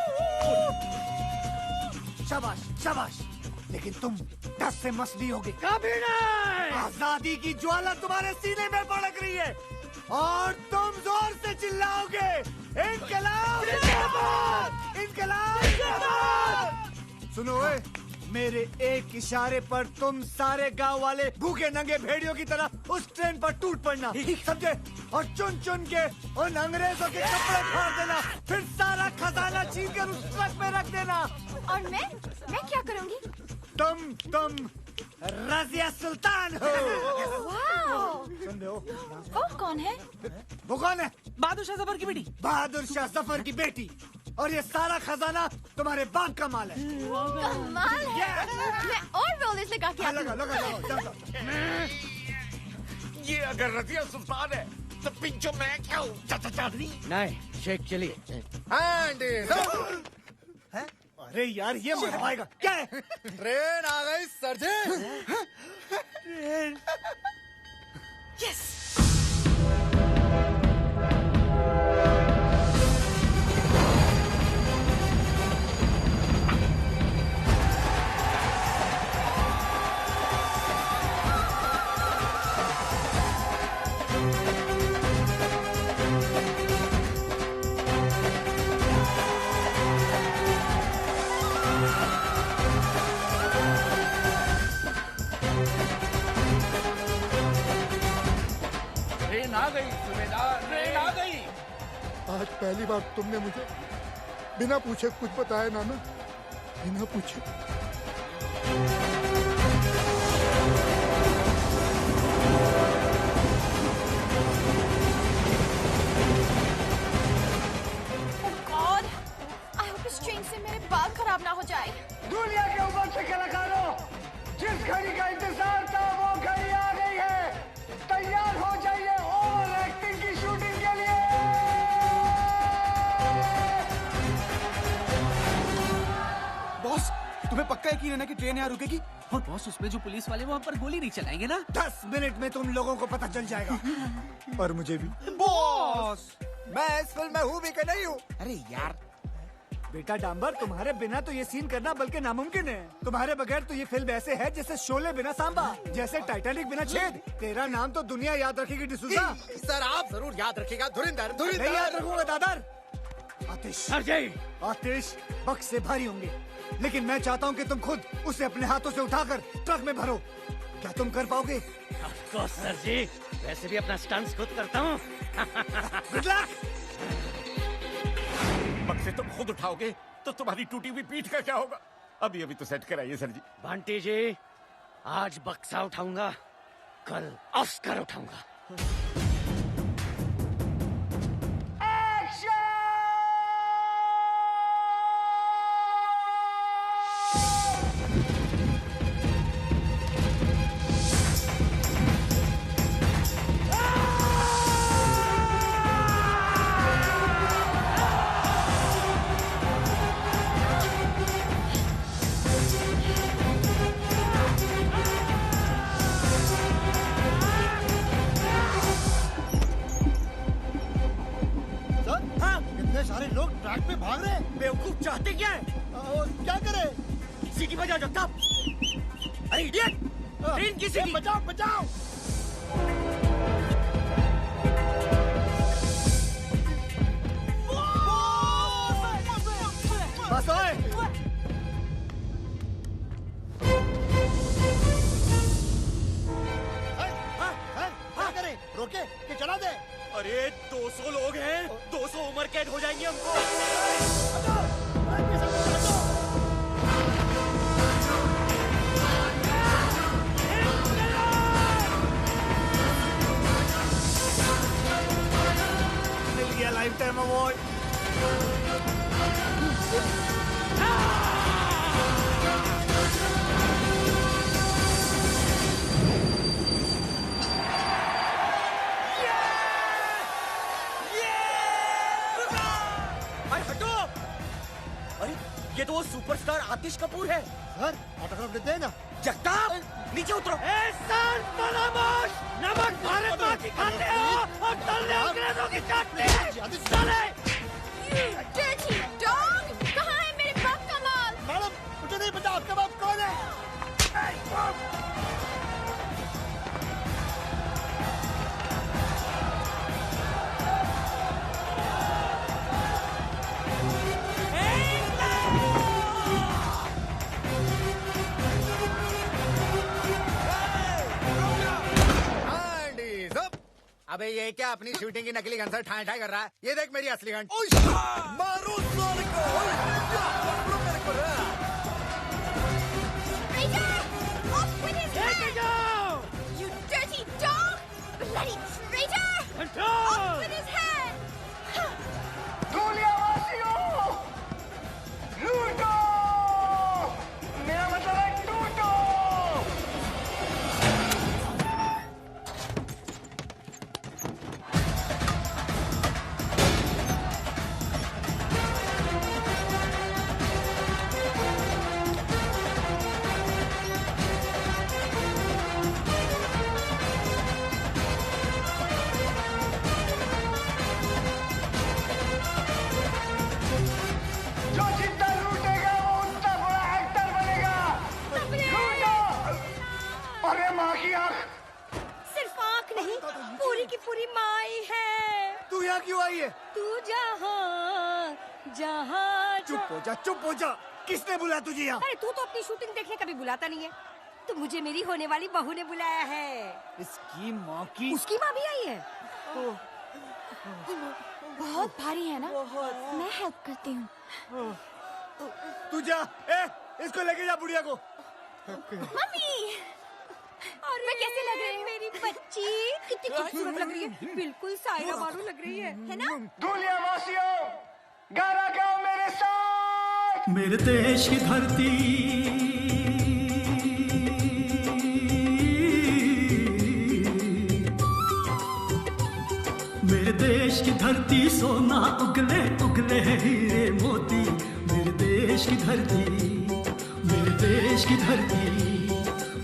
शाबाश शाबाश, लेकिन तुम डर से मसली होगे। कभी नहीं। आजादी की ज्वाला तुम्हारे सीने में भड़क रही है और तुम जोर से चिल्लाओगे, इनकलाब जिंदाबाद, इनकलाब जिंदाबाद। सुनो ओए, मेरे एक इशारे पर तुम सारे गांव वाले भूखे नंगे भेड़ियों की तरह उस ट्रेन पर टूट पड़ना, समझे? और चुन चुन के उन अंग्रेजों के कपड़े फाड़ देना, फिर सारा खजाना छीन कर उस ट्रक में रख देना। और मैं क्या करूंगी? तुम रजिया सुल्तान हो। सुन रहे हो? वो कौन है? वो कौन है? बहादुर शाह जफर की बेटी। बहादुर शाह जफर की बेटी। और ये सारा खजाना तुम्हारे बाप का माल है। कमाल है। मैं और रोलेस लगा के लगा। ये अगर रजिया सुल्तान है तो पिंचो मैं क्या हूँ? नहीं, शेख चलिए। अरे यार, ये मरवाएगा क्या है? ट्रेन आ गई सर जी। ट्रेन। यस। आज पहली बार तुमने मुझे बिना पूछे कुछ बताया नाना, बिना पूछे। गॉड, आई होप इस ट्रेन से मेरे बाल खराब ना हो जाए। दुनिया के ऊपर से कलाकारों, जिस घड़ी का इंतजार था वो घड़ी आ गई है। तैयार हो जाइए ओवर एक्टिंग की शूटिंग के लिए। बॉस, तुम्हें पक्का यकीन है ना कि ट्रेन यहाँ रुकेगी? और बॉस, उसमें जो पुलिस वाले वहाँ पर गोली नहीं चलाएंगे ना? 10 मिनट में तुम लोगों को पता चल जाएगा। और मुझे भी। बॉस, मैं इस फिल्म में हूँ भी कि नहीं हूँ? अरे यार बेटा डांबर, तुम्हारे बिना तो ये सीन करना बल्कि नामुमकिन है। तुम्हारे बगैर तो ये फिल्म ऐसे है जैसे शोले बिना सांबा, जैसे टाइटैनिक बिना छेद। तेरा नाम तो दुनिया याद रखेगी डिसूजा। सर आप जरूर याद रखेगा। धुरिंदर। नहीं याद रखूंगा दादर। आतिश, आतिश वक्त से भारी होंगे, लेकिन मैं चाहता हूँ कि तुम खुद उसे अपने हाथों से उठाकर ट्रक में भरो। क्या तुम कर पाओगे? सर जी, वैसे भी अपना स्टंट्स खुद करता हूँ। Good luck. बक्से तुम खुद उठाओगे तो तुम्हारी टूटी हुई पीठ का क्या होगा? अभी तो सेट कराइए सर जी। बंटी जी, आज बक्सा उठाऊंगा, कल ऑस्कर उठाऊंगा। सारे लोग ट्रैक पे भाग रहे हैं। बेवकूफ चाहते क्या है? क्या करे? सीटी बजाओ जगताप। अरे इडियट! ट्रेन की सीटी बजाओ बजाओ। बस ओए। क्या करे? रोके कि चला दे? अरे 200 लोग हैं, 200 उम्र कैद हो जाएंगे हमको। मिल गया लाइफ टाइम अवार्ड। ये तो वो सुपरस्टार आतिश कपूर है। सर ऑटोग्राफ देते हैं ना? जगताप नीचे उतरो। नमक भारत माँ की खाते हो और तलने अंग्रेजों की चाटते। साले! Dirty dog! कहाँ है मेरे बाप का माल? मैडम मुझे नहीं पता आपका बाप कौन है। अबे ये क्या अपनी शूटिंग की नकली गन से ठाई ठाई कर रहा है? ये देख मेरी असली गन। मारो साले को। You dirty dog! Bloody traitor! Off with his head! धूलियावासियों, लूटो! मेरा मतलब है टूटो! जो जितना लूटेगा वो उतना बड़ा एक्टर बनेगा। लूटो! अरे माँ की आँख! सिर्फ आँख नहीं, पूरी की पूरी माई है। तू यहाँ क्यों आई है? तू जहाँ जहाँ चुप हो जा। किसने बुलाया तुझे यहाँ? अरे तू तो अपनी शूटिंग देखने कभी बुलाता नहीं है। तो मुझे मेरी होने वाली बहू ने बुलाया है। इसकी माँ की। उसकी माँ भी आई है। बहुत भारी है ना? मैं हेल्प करती हूँ। तू जा। इसको लेके जा बुढ़िया को। मम्मी! और मैं कैसे लग रही हूँ? मेरी बच्ची कितनी खूबसूरत लग रही है। बिल्कुल सायरा बानू लग रही है ना? धूलियावासियों, गाना गाओ मेरे साथ। मेरे देश की धरती मेरे देश की धरती सोना उगले उगले हीरे मोती। मेरे देश की धरती मेरे देश की धरती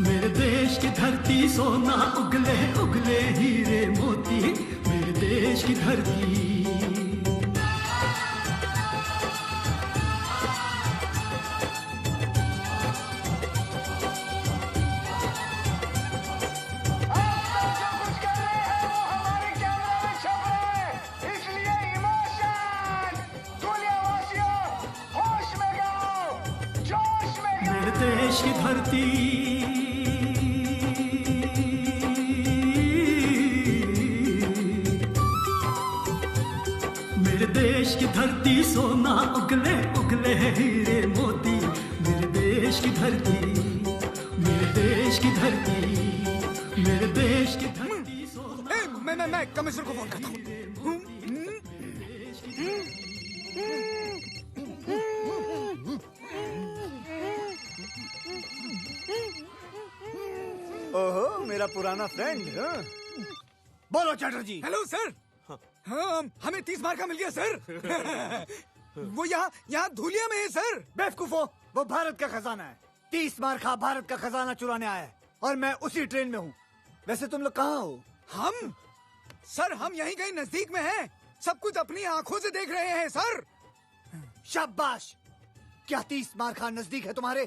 मेरे देश की धरती सोना उगले उगले हीरे मोती। मेरे देश की धरती देश की धरती मेरे देश की धरती सोना उगले उगले हीरे मोती। मेरे देश की धरती मेरे देश की धरती, मेरे देश की धरती। मैं कमिश्नर को फोन करता हूँ। ओहो, मेरा पुराना फ्रेंड। बोलो चटर्जी। Hello sir. हाँ, हमें 30 मार्क का मिल गया सर। वो यहाँ धूलिया में है सर। बेवकूफो, वो भारत का खजाना है। 30 मार्का भारत का खजाना चुराने आया है और मैं उसी ट्रेन में हूँ। वैसे तुम लोग कहाँ हो? हम सर, हम यहीं कहीं नजदीक में हैं। सब कुछ अपनी आंखों से देख रहे हैं सर। शाबाश। क्या 30 मार्का नजदीक है तुम्हारे?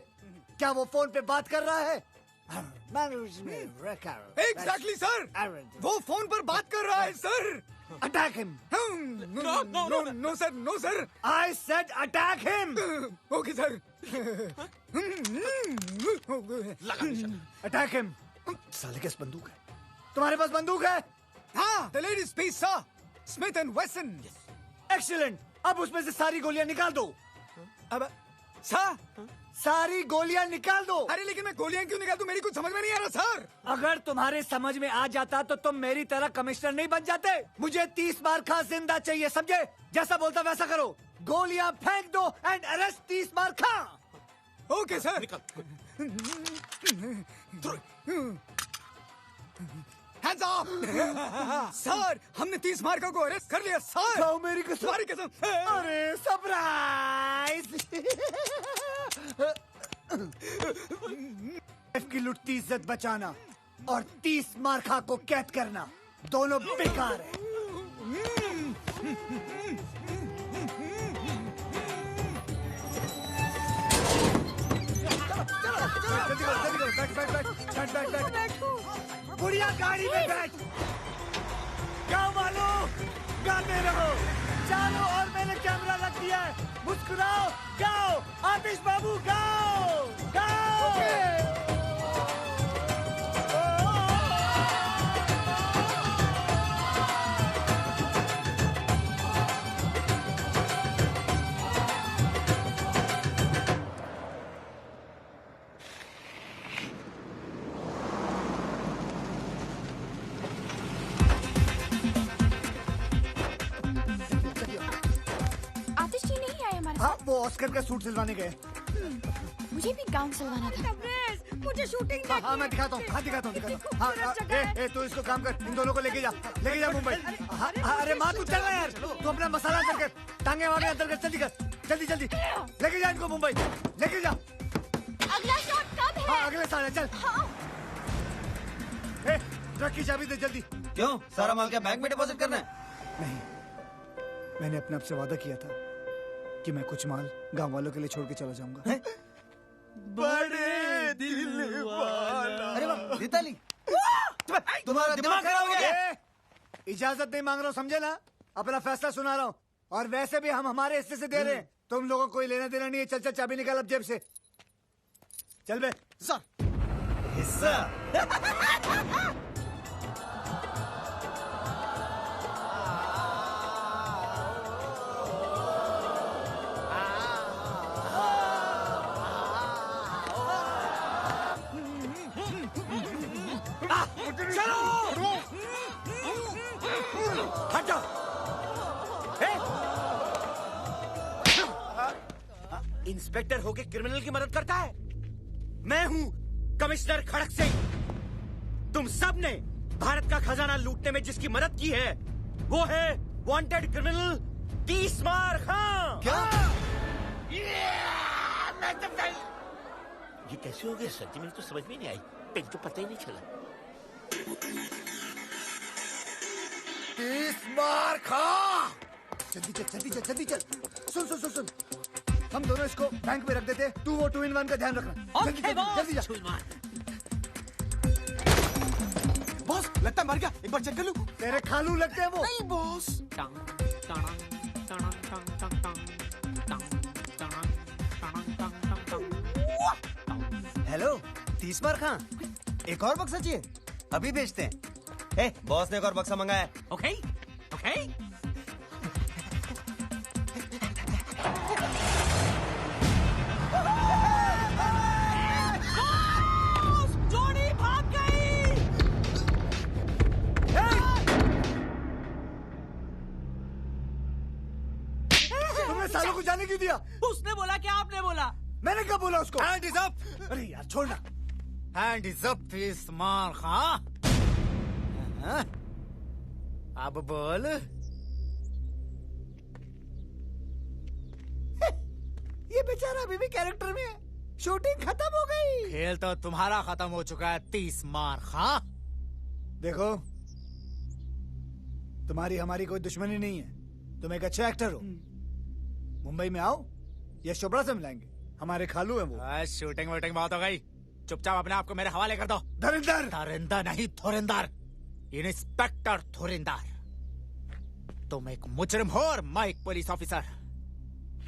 क्या वो फोन पे बात कर रहा है? एग्जैक्टली सर, वो फोन पर बात कर रहा है sir. Attack him. No sir, no sir. I said attack him. Okay sir. Attack him. साले के बंदूक है? तुम्हारे पास बंदूक है? हाँ, the ladies piece sir, Smith and Wesson. Excellent. अब उसमें से सारी गोलियां निकाल दो। अब सर, सारी गोलियां निकाल दो। अरे लेकिन मैं गोलियां क्यों निकाल दूं? मेरी कुछ समझ में नहीं आ रहा सर। अगर तुम्हारे समझ में आ जाता तो तुम मेरी तरह कमिश्नर नहीं बन जाते। मुझे 30 मार्का जिंदा चाहिए, समझे? जैसा बोलता वैसा करो। गोलियां फेंक दो एंड अरेस्ट 30 मार्का। Okay sir. Hands up! Sir, हमने 30 मार्का को अरेस्ट कर लिया सर। खाओ मेरी कसम। तुम्हारी कसम। अरे सरप्राइज। की लुटती इज्जत बचाना और 30 मार्का को कैद करना दोनों बेकार है। बैठ। बुढ़िया गाड़ी में बैठ। गाओ मालो, गाते रहो। चालो और मैंने कैमरा रख दिया है। मुस्कुराओ, गाओ। आतिश बाबू गाओ, गाओ। हाँ, वो ऑस्कर का सूट सिलवाने गए। मुझे भी गाउन सिलवाना था। मुझे शूटिंग देखनी है। हाँ, मैं दिखाता हूँ। हाँ, दिखाता हूँ। हाँ, तू इसको काम कर। इन दोनों को लेके जा मुंबई। अरे माँ, तू चल रहा है यार। तू अपना मसाला अंदर कर, टांगे वागे अंदर कर। जल्दी कर, जल्दी लेके जा इनको मुंबई। लेके जा। अगला शॉट कब है? हाँ, अगले साल है। चल। हाँ। ट्रक की चाबी दे जल्दी। क्यों? सारा माल क्या बैंक में डिपॉजिट करना है? नहीं, मैंने अपने आप से वादा किया था कि मैं कुछ माल गांव वालों के लिए छोड़ के चला जाऊंगा। बड़े दिल वाला। अरे वाह, दीताली, तुम्हारा दिमाग खराब हो गया। इजाजत नहीं मांग रहा हूँ, समझे ना? अपना फैसला सुना रहा हूँ। और वैसे भी हम हमारे हिस्से से दे रहे हैं। तुम लोगों को कोई लेना देना नहीं है। चल चाबी निकाल अब जेब से। चल बे। हिस्सा। इंस्पेक्टर होके क्रिमिनल की मदद करता है? मैं हूं कमिश्नर खड़क सिंह। तुम सब ने भारत का खजाना लूटने में जिसकी मदद की है वो है वांटेड क्रिमिनल 30 मार्का। क्या? ये कैसे हो गया सर जी? मुझे तो समझ में नहीं आई। पेन तो पता ही नहीं चला। 30 मार्का। जल्दी चल। सुन। हम दोनों इसको बैंक में रख देते। तू वो 2-in-1 का ध्यान रखना। जल्दी जा। बॉस, लगता है मर गया। एक बार चेक कर लूं। तेरे खालू लगते हैं वो। नहीं बॉस। हेलो, 30 मार्का। एक और बक्सा चाहिए? अभी भेजते हैं। बॉस ने एक और बक्सा मंगाया है। ओके। जोड़ी जाने क्यों दिया? उसने बोला कि आपने बोला? मैंने कब बोला उसको? Hand is up. अरे यार छोड़ना। हैंड इज अप तीसमार खां। अब बोल। ये बेचारा अभी भी कैरेक्टर में है। शूटिंग खत्म हो गई। खेल तो तुम्हारा खत्म हो चुका है तीसमार खां। देखो, तुम्हारी हमारी कोई दुश्मनी नहीं है। तुम एक अच्छे एक्टर हो। मुंबई में आओ, यश चोपड़ा से मिलाएंगे। हमारे खालू हैं वो। शूटिंग वूटिंग बहुत हो गई। चुपचाप अपने आप को मेरे हवाले कर दो। धुरिंदर। धुरिंदर नहीं, धुरिंदर। इंस्पेक्टर धुरिंदर। तुम एक मुजरिम हो और मैं एक पुलिस ऑफिसर।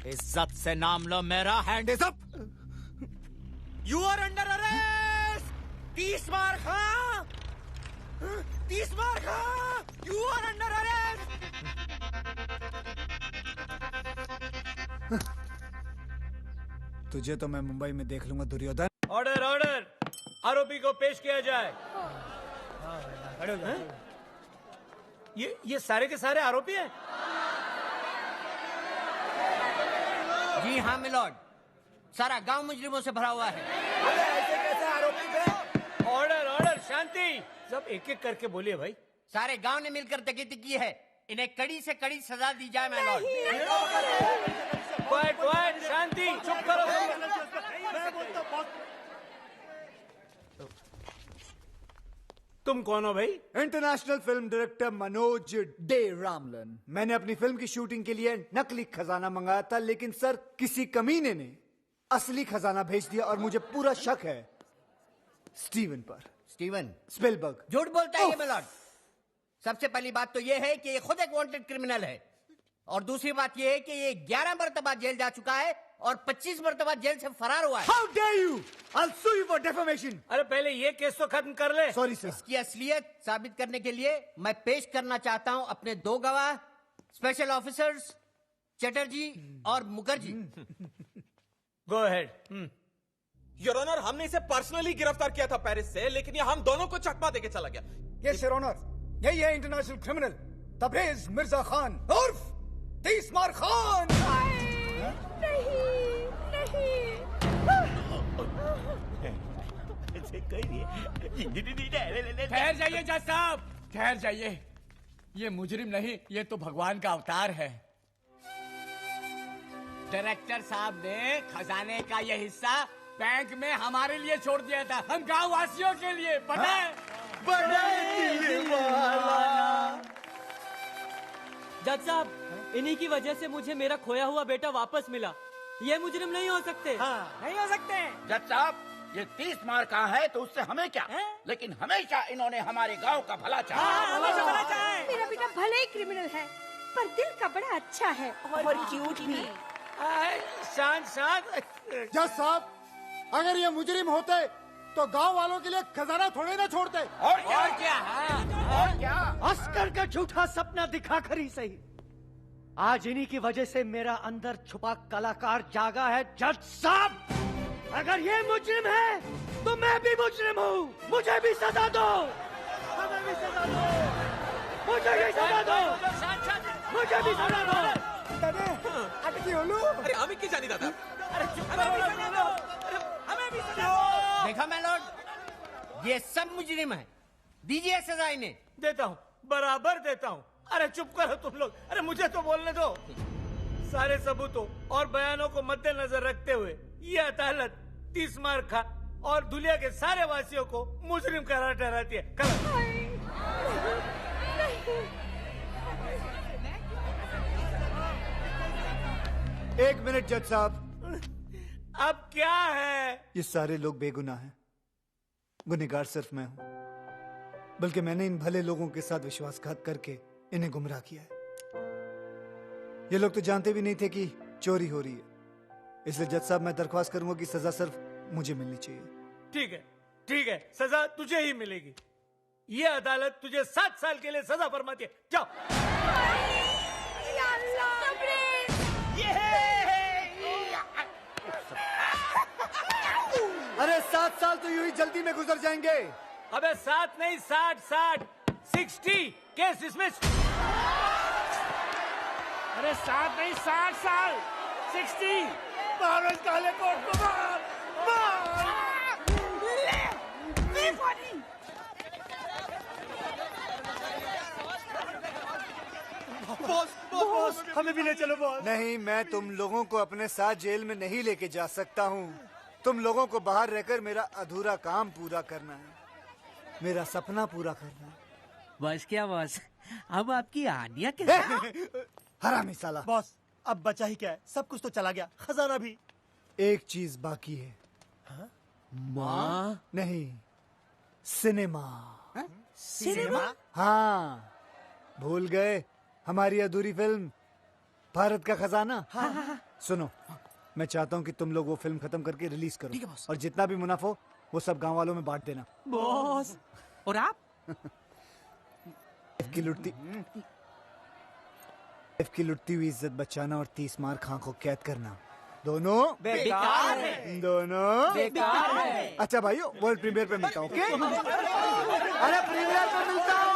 इज्जत से नाम लो मेरा। Hand is up. You are under arrest. Tees Maar Khan, Tees Maar Khan, you are under arrest. तुझे तो मैं मुंबई में देख लूंगा दुर्योधन। ऑर्डर ऑर्डर, आरोपी को पेश किया जाए। ये सारे के सारे आरोपी हैं? जी हाँ मिलॉर्ड, सारा गांव मुजरिमों से भरा हुआ है। ऐसे कैसे आरोपी थे? ऑर्डर ऑर्डर, शांति। सब एक एक करके बोलिए भाई। सारे गांव ने मिलकर तकीती की है। इन्हें कड़ी से कड़ी सजा दी जाए मिलॉर्ड। क्वाइट क्वाइट, शांति, चुप करो। तुम कौन हो भाई? International film director Manoj De Ramlan. मैंने अपनी फिल्म की शूटिंग के लिए नकली खजाना मंगाया था, लेकिन सर किसी कमीने ने असली खजाना भेज दिया और मुझे पूरा शक है स्टीवन पर। Steven Spielberg. झूठ बोलता है ये मिलॉर्ड। सबसे पहली बात तो ये है कि ये खुद एक वांटेड क्रिमिनल है, और दूसरी बात ये है कि ये 11 मरतबा जेल जा चुका है और 25 मरतबा जेल से फरार हुआ है। How dare you? I'll sue you for defamation. अरे पहले ये केस तो खत्म कर ले। Sorry sir. इसकी असलियत साबित करने के लिए मैं पेश करना चाहता हूं अपने 2 गवाह, स्पेशल ऑफिसर्स चटर्जी और Mukherjee. Go ahead. Your honour, हमने इसे पर्सनली गिरफ्तार किया था पेरिस से, लेकिन ये हम दोनों को चकमा देके चला गया। यस योर ऑनर, यही है इंटरनेशनल क्रिमिनल तबरेज मिर्जा खान उर्फ तीसमार खान। ठहर जाइए जज साहब, ठहर जाइए। ये मुजरिम नहीं, ये तो भगवान का अवतार है। डायरेक्टर साहब ने खजाने का ये हिस्सा बैंक में हमारे लिए छोड़ दिया था, हम गांव वासियों के लिए। पता है? जज साहब, इन्हीं की वजह से मुझे मेरा खोया हुआ बेटा वापस मिला। ये मुजरिम नहीं हो सकते। नहीं हो सकते। जज साहब, ये 30 मार का है तो उससे हमें क्या, लेकिन हमेशा इन्होंने हमारे गांव का भला चाहा। मेरा बेटा भले ही क्रिमिनल है, पर दिल का बड़ा अच्छा है और क्यूट भी। शांत शांत। जज साहब, अगर ये मुजरिम होते तो गांव वालों के लिए खजाना थोड़े ना छोड़ते। और क्या? और क्या? अस्कर का झूठा सपना दिखाकर ही सही, आज इन्हीं की वजह से मेरा अंदर छुपा कलाकार जागा है। जज साहब, अगर ये मुजरिम है तो मैं भी मुजरिम हूँ। मुझे भी सजा दो, मुझे भी सजा दो, मुझे भी सजा दो, मुझे भी सजा दो। अरे हमें क्या जानी दादा? अरे चुप करो। हमें भी सजा दो। देखा मैलॉर्ड, ये सब मुजरिम है, दीजिए सजा इन्हें। देता हूँ, बराबर देता हूँ। अरे चुप करो तुम लोग। अरे मुझे तो बोलने दो। सारे सबूतों और बयानों को मद्देनजर रखते हुए ये अदालत तीसमार खान और दुनिया के सारे वासियों को मुजरिम करार ठहराती है। एक मिनट जज साहब। अब क्या है? ये सारे लोग बेगुनाह हैं, गुनहगार सिर्फ मैं हूं। बल्कि मैंने इन भले लोगों के साथ विश्वासघात करके इन्हें गुमराह किया है। ये लोग तो जानते भी नहीं थे कि चोरी हो रही है। इसलिए जज साहब, मैं दरख्वास्त करूंगा कि सजा सिर्फ मुझे मिलनी चाहिए। ठीक है, ठीक है, सजा तुझे ही मिलेगी। ये अदालत तुझे 7 साल के लिए सजा फरमाती है। जाओ। अरे 7 साल तो यूं ही जल्दी में गुजर जाएंगे। अबे 7 नहीं, 60 केस डिसमिस। अरे 7 नहीं 60 साल। 60 मारो इस काले कोट को, मार मार। बॉस हमें भी ले चलो बॉस। नहीं, मैं तुम लोगों को अपने साथ जेल में नहीं लेके जा सकता हूँ। तुम लोगों को बाहर रहकर मेरा अधूरा काम पूरा करना है, मेरा सपना पूरा करना है। बस क्या बॉस, अब आपकी आनिया के हरामी साला। बॉस अब बचा ही क्या है, सब कुछ तो चला गया, खजाना भी। एक चीज बाकी है। माँ? नहीं, सिनेमा। सिनेमा? हाँ, भूल गए हमारी अधूरी फिल्म भारत का खजाना। सुनो, मैं चाहता हूँ कि तुम लोग वो फिल्म खत्म करके रिलीज करो, और जितना भी मुनाफा हो वो सब गांव वालों में बांट देना। बॉस और आप? की लुटती हुई इज्जत बचाना और 30 मार खां को कैद करना, दोनों बेकार है। दोनों बेकार है। अच्छा भाइयों, वर्ल्ड प्रीमियर पे मिलता हूँ। ओके, अरे प्रीमियर पे मिलता हूँ।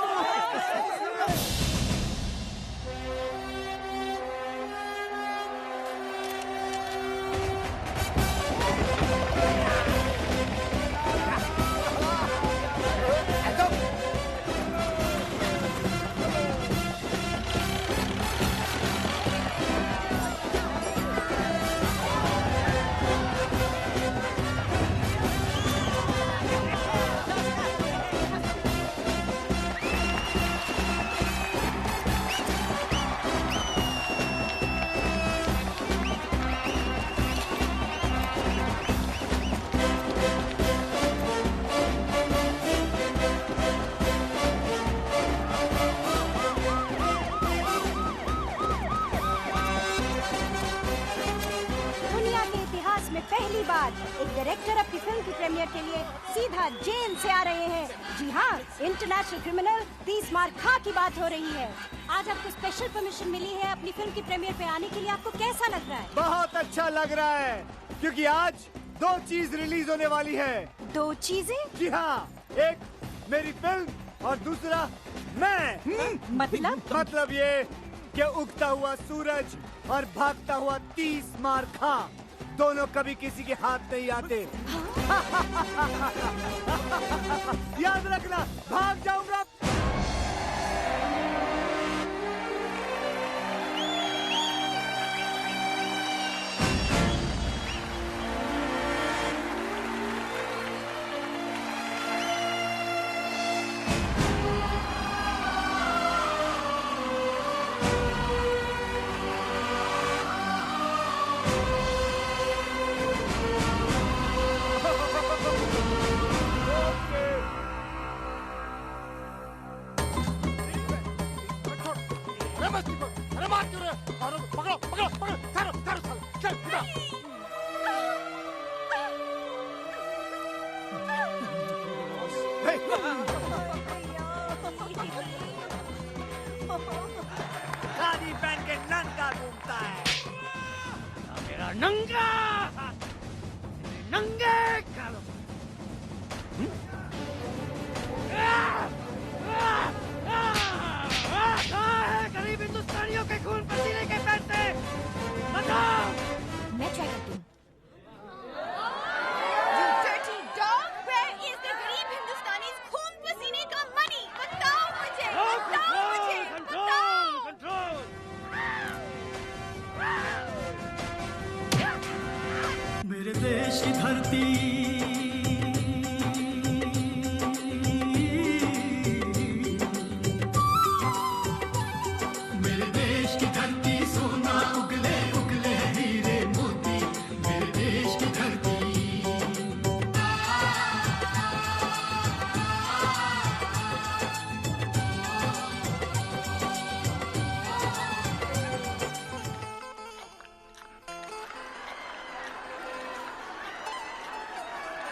पहली बार एक डायरेक्टर अपनी फिल्म की प्रीमियर के लिए सीधा जेल से आ रहे हैं। जी हाँ, इंटरनेशनल क्रिमिनल 30 मार खां की बात हो रही है। आज आपको स्पेशल परमिशन मिली है अपनी फिल्म की प्रीमियर पे आने के लिए। आपको कैसा लग रहा है? बहुत अच्छा लग रहा है, क्योंकि आज 2 चीज रिलीज होने वाली है। 2 चीजें? जी हाँ, एक मेरी फिल्म और दूसरा मैं। मतलब ये कि उगता हुआ सूरज और भागता हुआ 30 मार खां दोनों कभी किसी के हाथ नहीं आते। याद रखना, भाग जाऊंगा। शादी पहन के नंगा घूमता है। मेरा नंगा नंगे कालो। गरीब हिंदुस्तानियों के खून पसीने के पैसे बताओ। मैं ट्राई करती हूँ। You dirty dog! Where is the गरीब हिंदुस्तानी's खून पसीने का money? बताओ मुझे, बताओ मुझे, बताओ। मेरे देश की धरती मेरे देश की धरती सोना उगले उगले हीरे मोती मेरे देश की धरती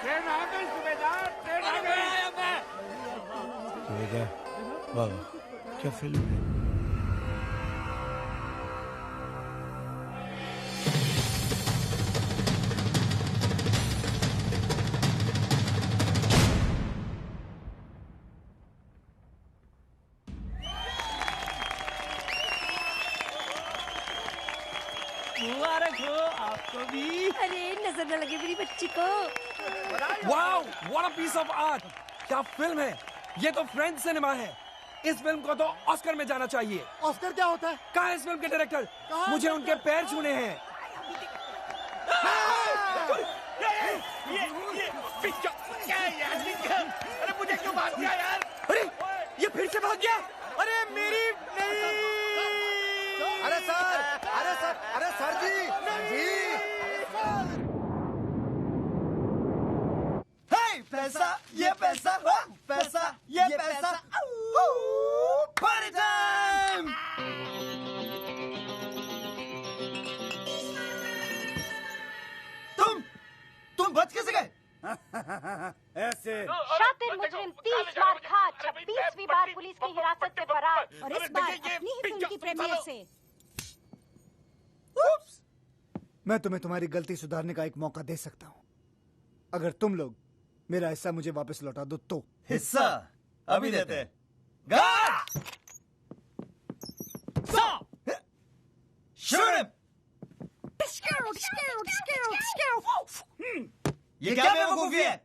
ट्रेन आ गई सुबेदार, ट्रेन आ गई। सुबेदार, वाह क्या फिल्म है। मुबारक आपको भी। अरे नजर न लगे मेरी बच्ची को। Wow, what a piece of art! क्या फिल्म है! ये तो फ्रेंच सिनेमा है। इस फिल्म को तो ऑस्कर में जाना चाहिए। ऑस्कर क्या होता है? कहाँ है इस फिल्म के डायरेक्टर? मुझे उनके पैर छूने हैं। क्या है यार? अरे मुझे क्यों भाग गया यार? अरे ये फिर से भाग गया। अरे मेरी नहीं। अरे सर जी। पैसा ये पैसा पार्टी टाइम। तुम बच कैसे गए? ऐसे शातिर मुजरिम 30 मार खा 26वीं बार पुलिस की हिरासत से फरार और इस बार अपनी ही फिल्म की प्रीमियर से। मैं तुम्हें तुम्हारी गलती सुधारने का एक मौका दे सकता हूँ। अगर तुम लोग मेरा हिस्सा मुझे वापस लौटा दो तो। हिस्सा अभी देते हैं। ये क्या बेवकूफी है?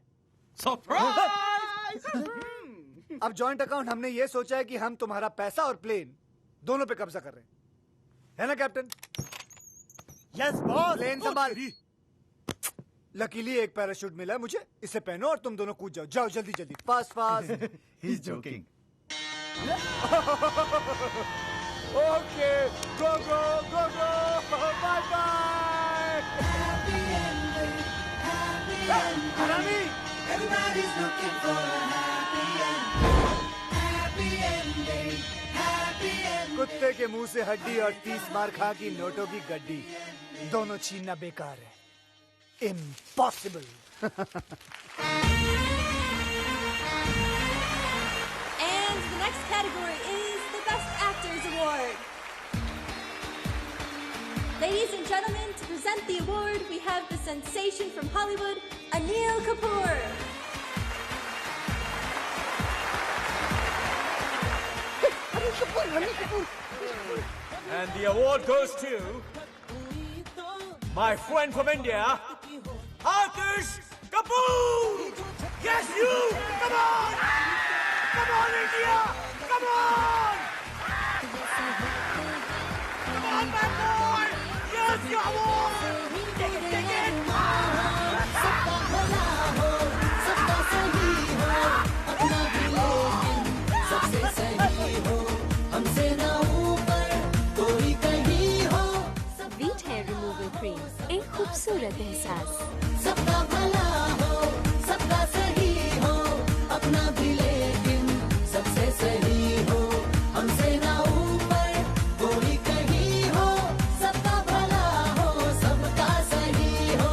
अब जॉइंट अकाउंट हमने ये सोचा है कि हम तुम्हारा पैसा और प्लेन दोनों पे कब्जा कर रहे हैं, है ना कैप्टन? Yes boss. प्लेन संभाल। लकीली एक पैराशूट मिला है मुझे, इसे पहनो और तुम दोनों कूद जाओ। जाओ जल्दी जल्दी, fast. He is joking. Okay, go bye bye. हरामी, Everybody's looking for a happy ending. कुत्ते के मुंह से हड्डी और 30 मार खा की नोटों की गड्डी दोनों छीनना बेकार है। Impossible. And the next category is the Best Actors Award. Ladies and gentlemen, to present the award, we have the sensation from Hollywood, Anil Kapoor. And the award goes to my friend from India, Aatish Kapoor! Yes, you! Come on! Come on, India! Come on! Come on, my boy! Yes, you won! Take it, take it! सबका भला हो, सबका सही हो, अपना भी लेकिन सबसे सही हो, हमसे ना ऊपर कोई कहीं हो। वीट हेयर रिमूवल क्रीम, एक खूबसूरत एहसास। सबका भला हो, सबका सही हो, अपना भी लेकिन सबसे सही हो, हमसे ना ऊपर कोई कहीं हो। सबका भला हो, सबका सही हो।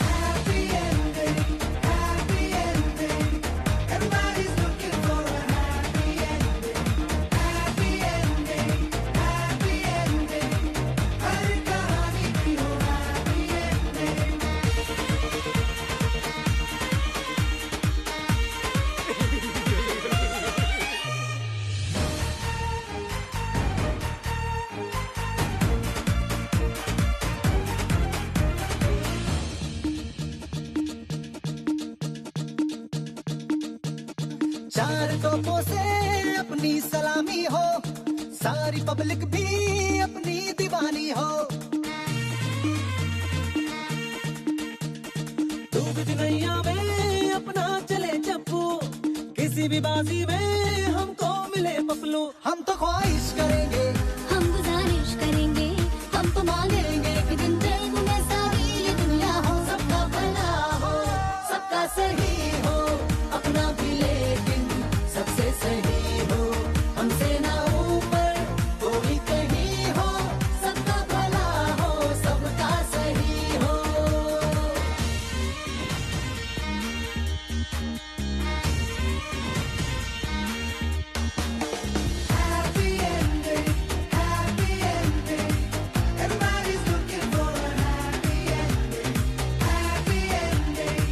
Happy ending, everybody's looking for a happy ending. Happy ending, हर कहानी की हो happy ending. चार तोपों से अपनी सलामी हो, सारी पब्लिक भी अपनी दीवानी हो। तू भी दुनिया में अपना चले चप्पू, किसी भी बाजी में हमको मिले पपलू। हम तो ख्वाहिश करेंगे, हम गुजारिश करेंगे, हम तो मांगेंगे कि दिन दिन में सारी ये दुनिया हो। सबका भला हो, सबका सही हो, अपना भी लेकिन सबसे सही हो, हमसे ना ऊपर कोई कहीं हो। सबका भला हो, सबका सही हो। Happy ending, everybody's looking for a happy ending. Happy ending,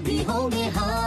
भी होंगे हार।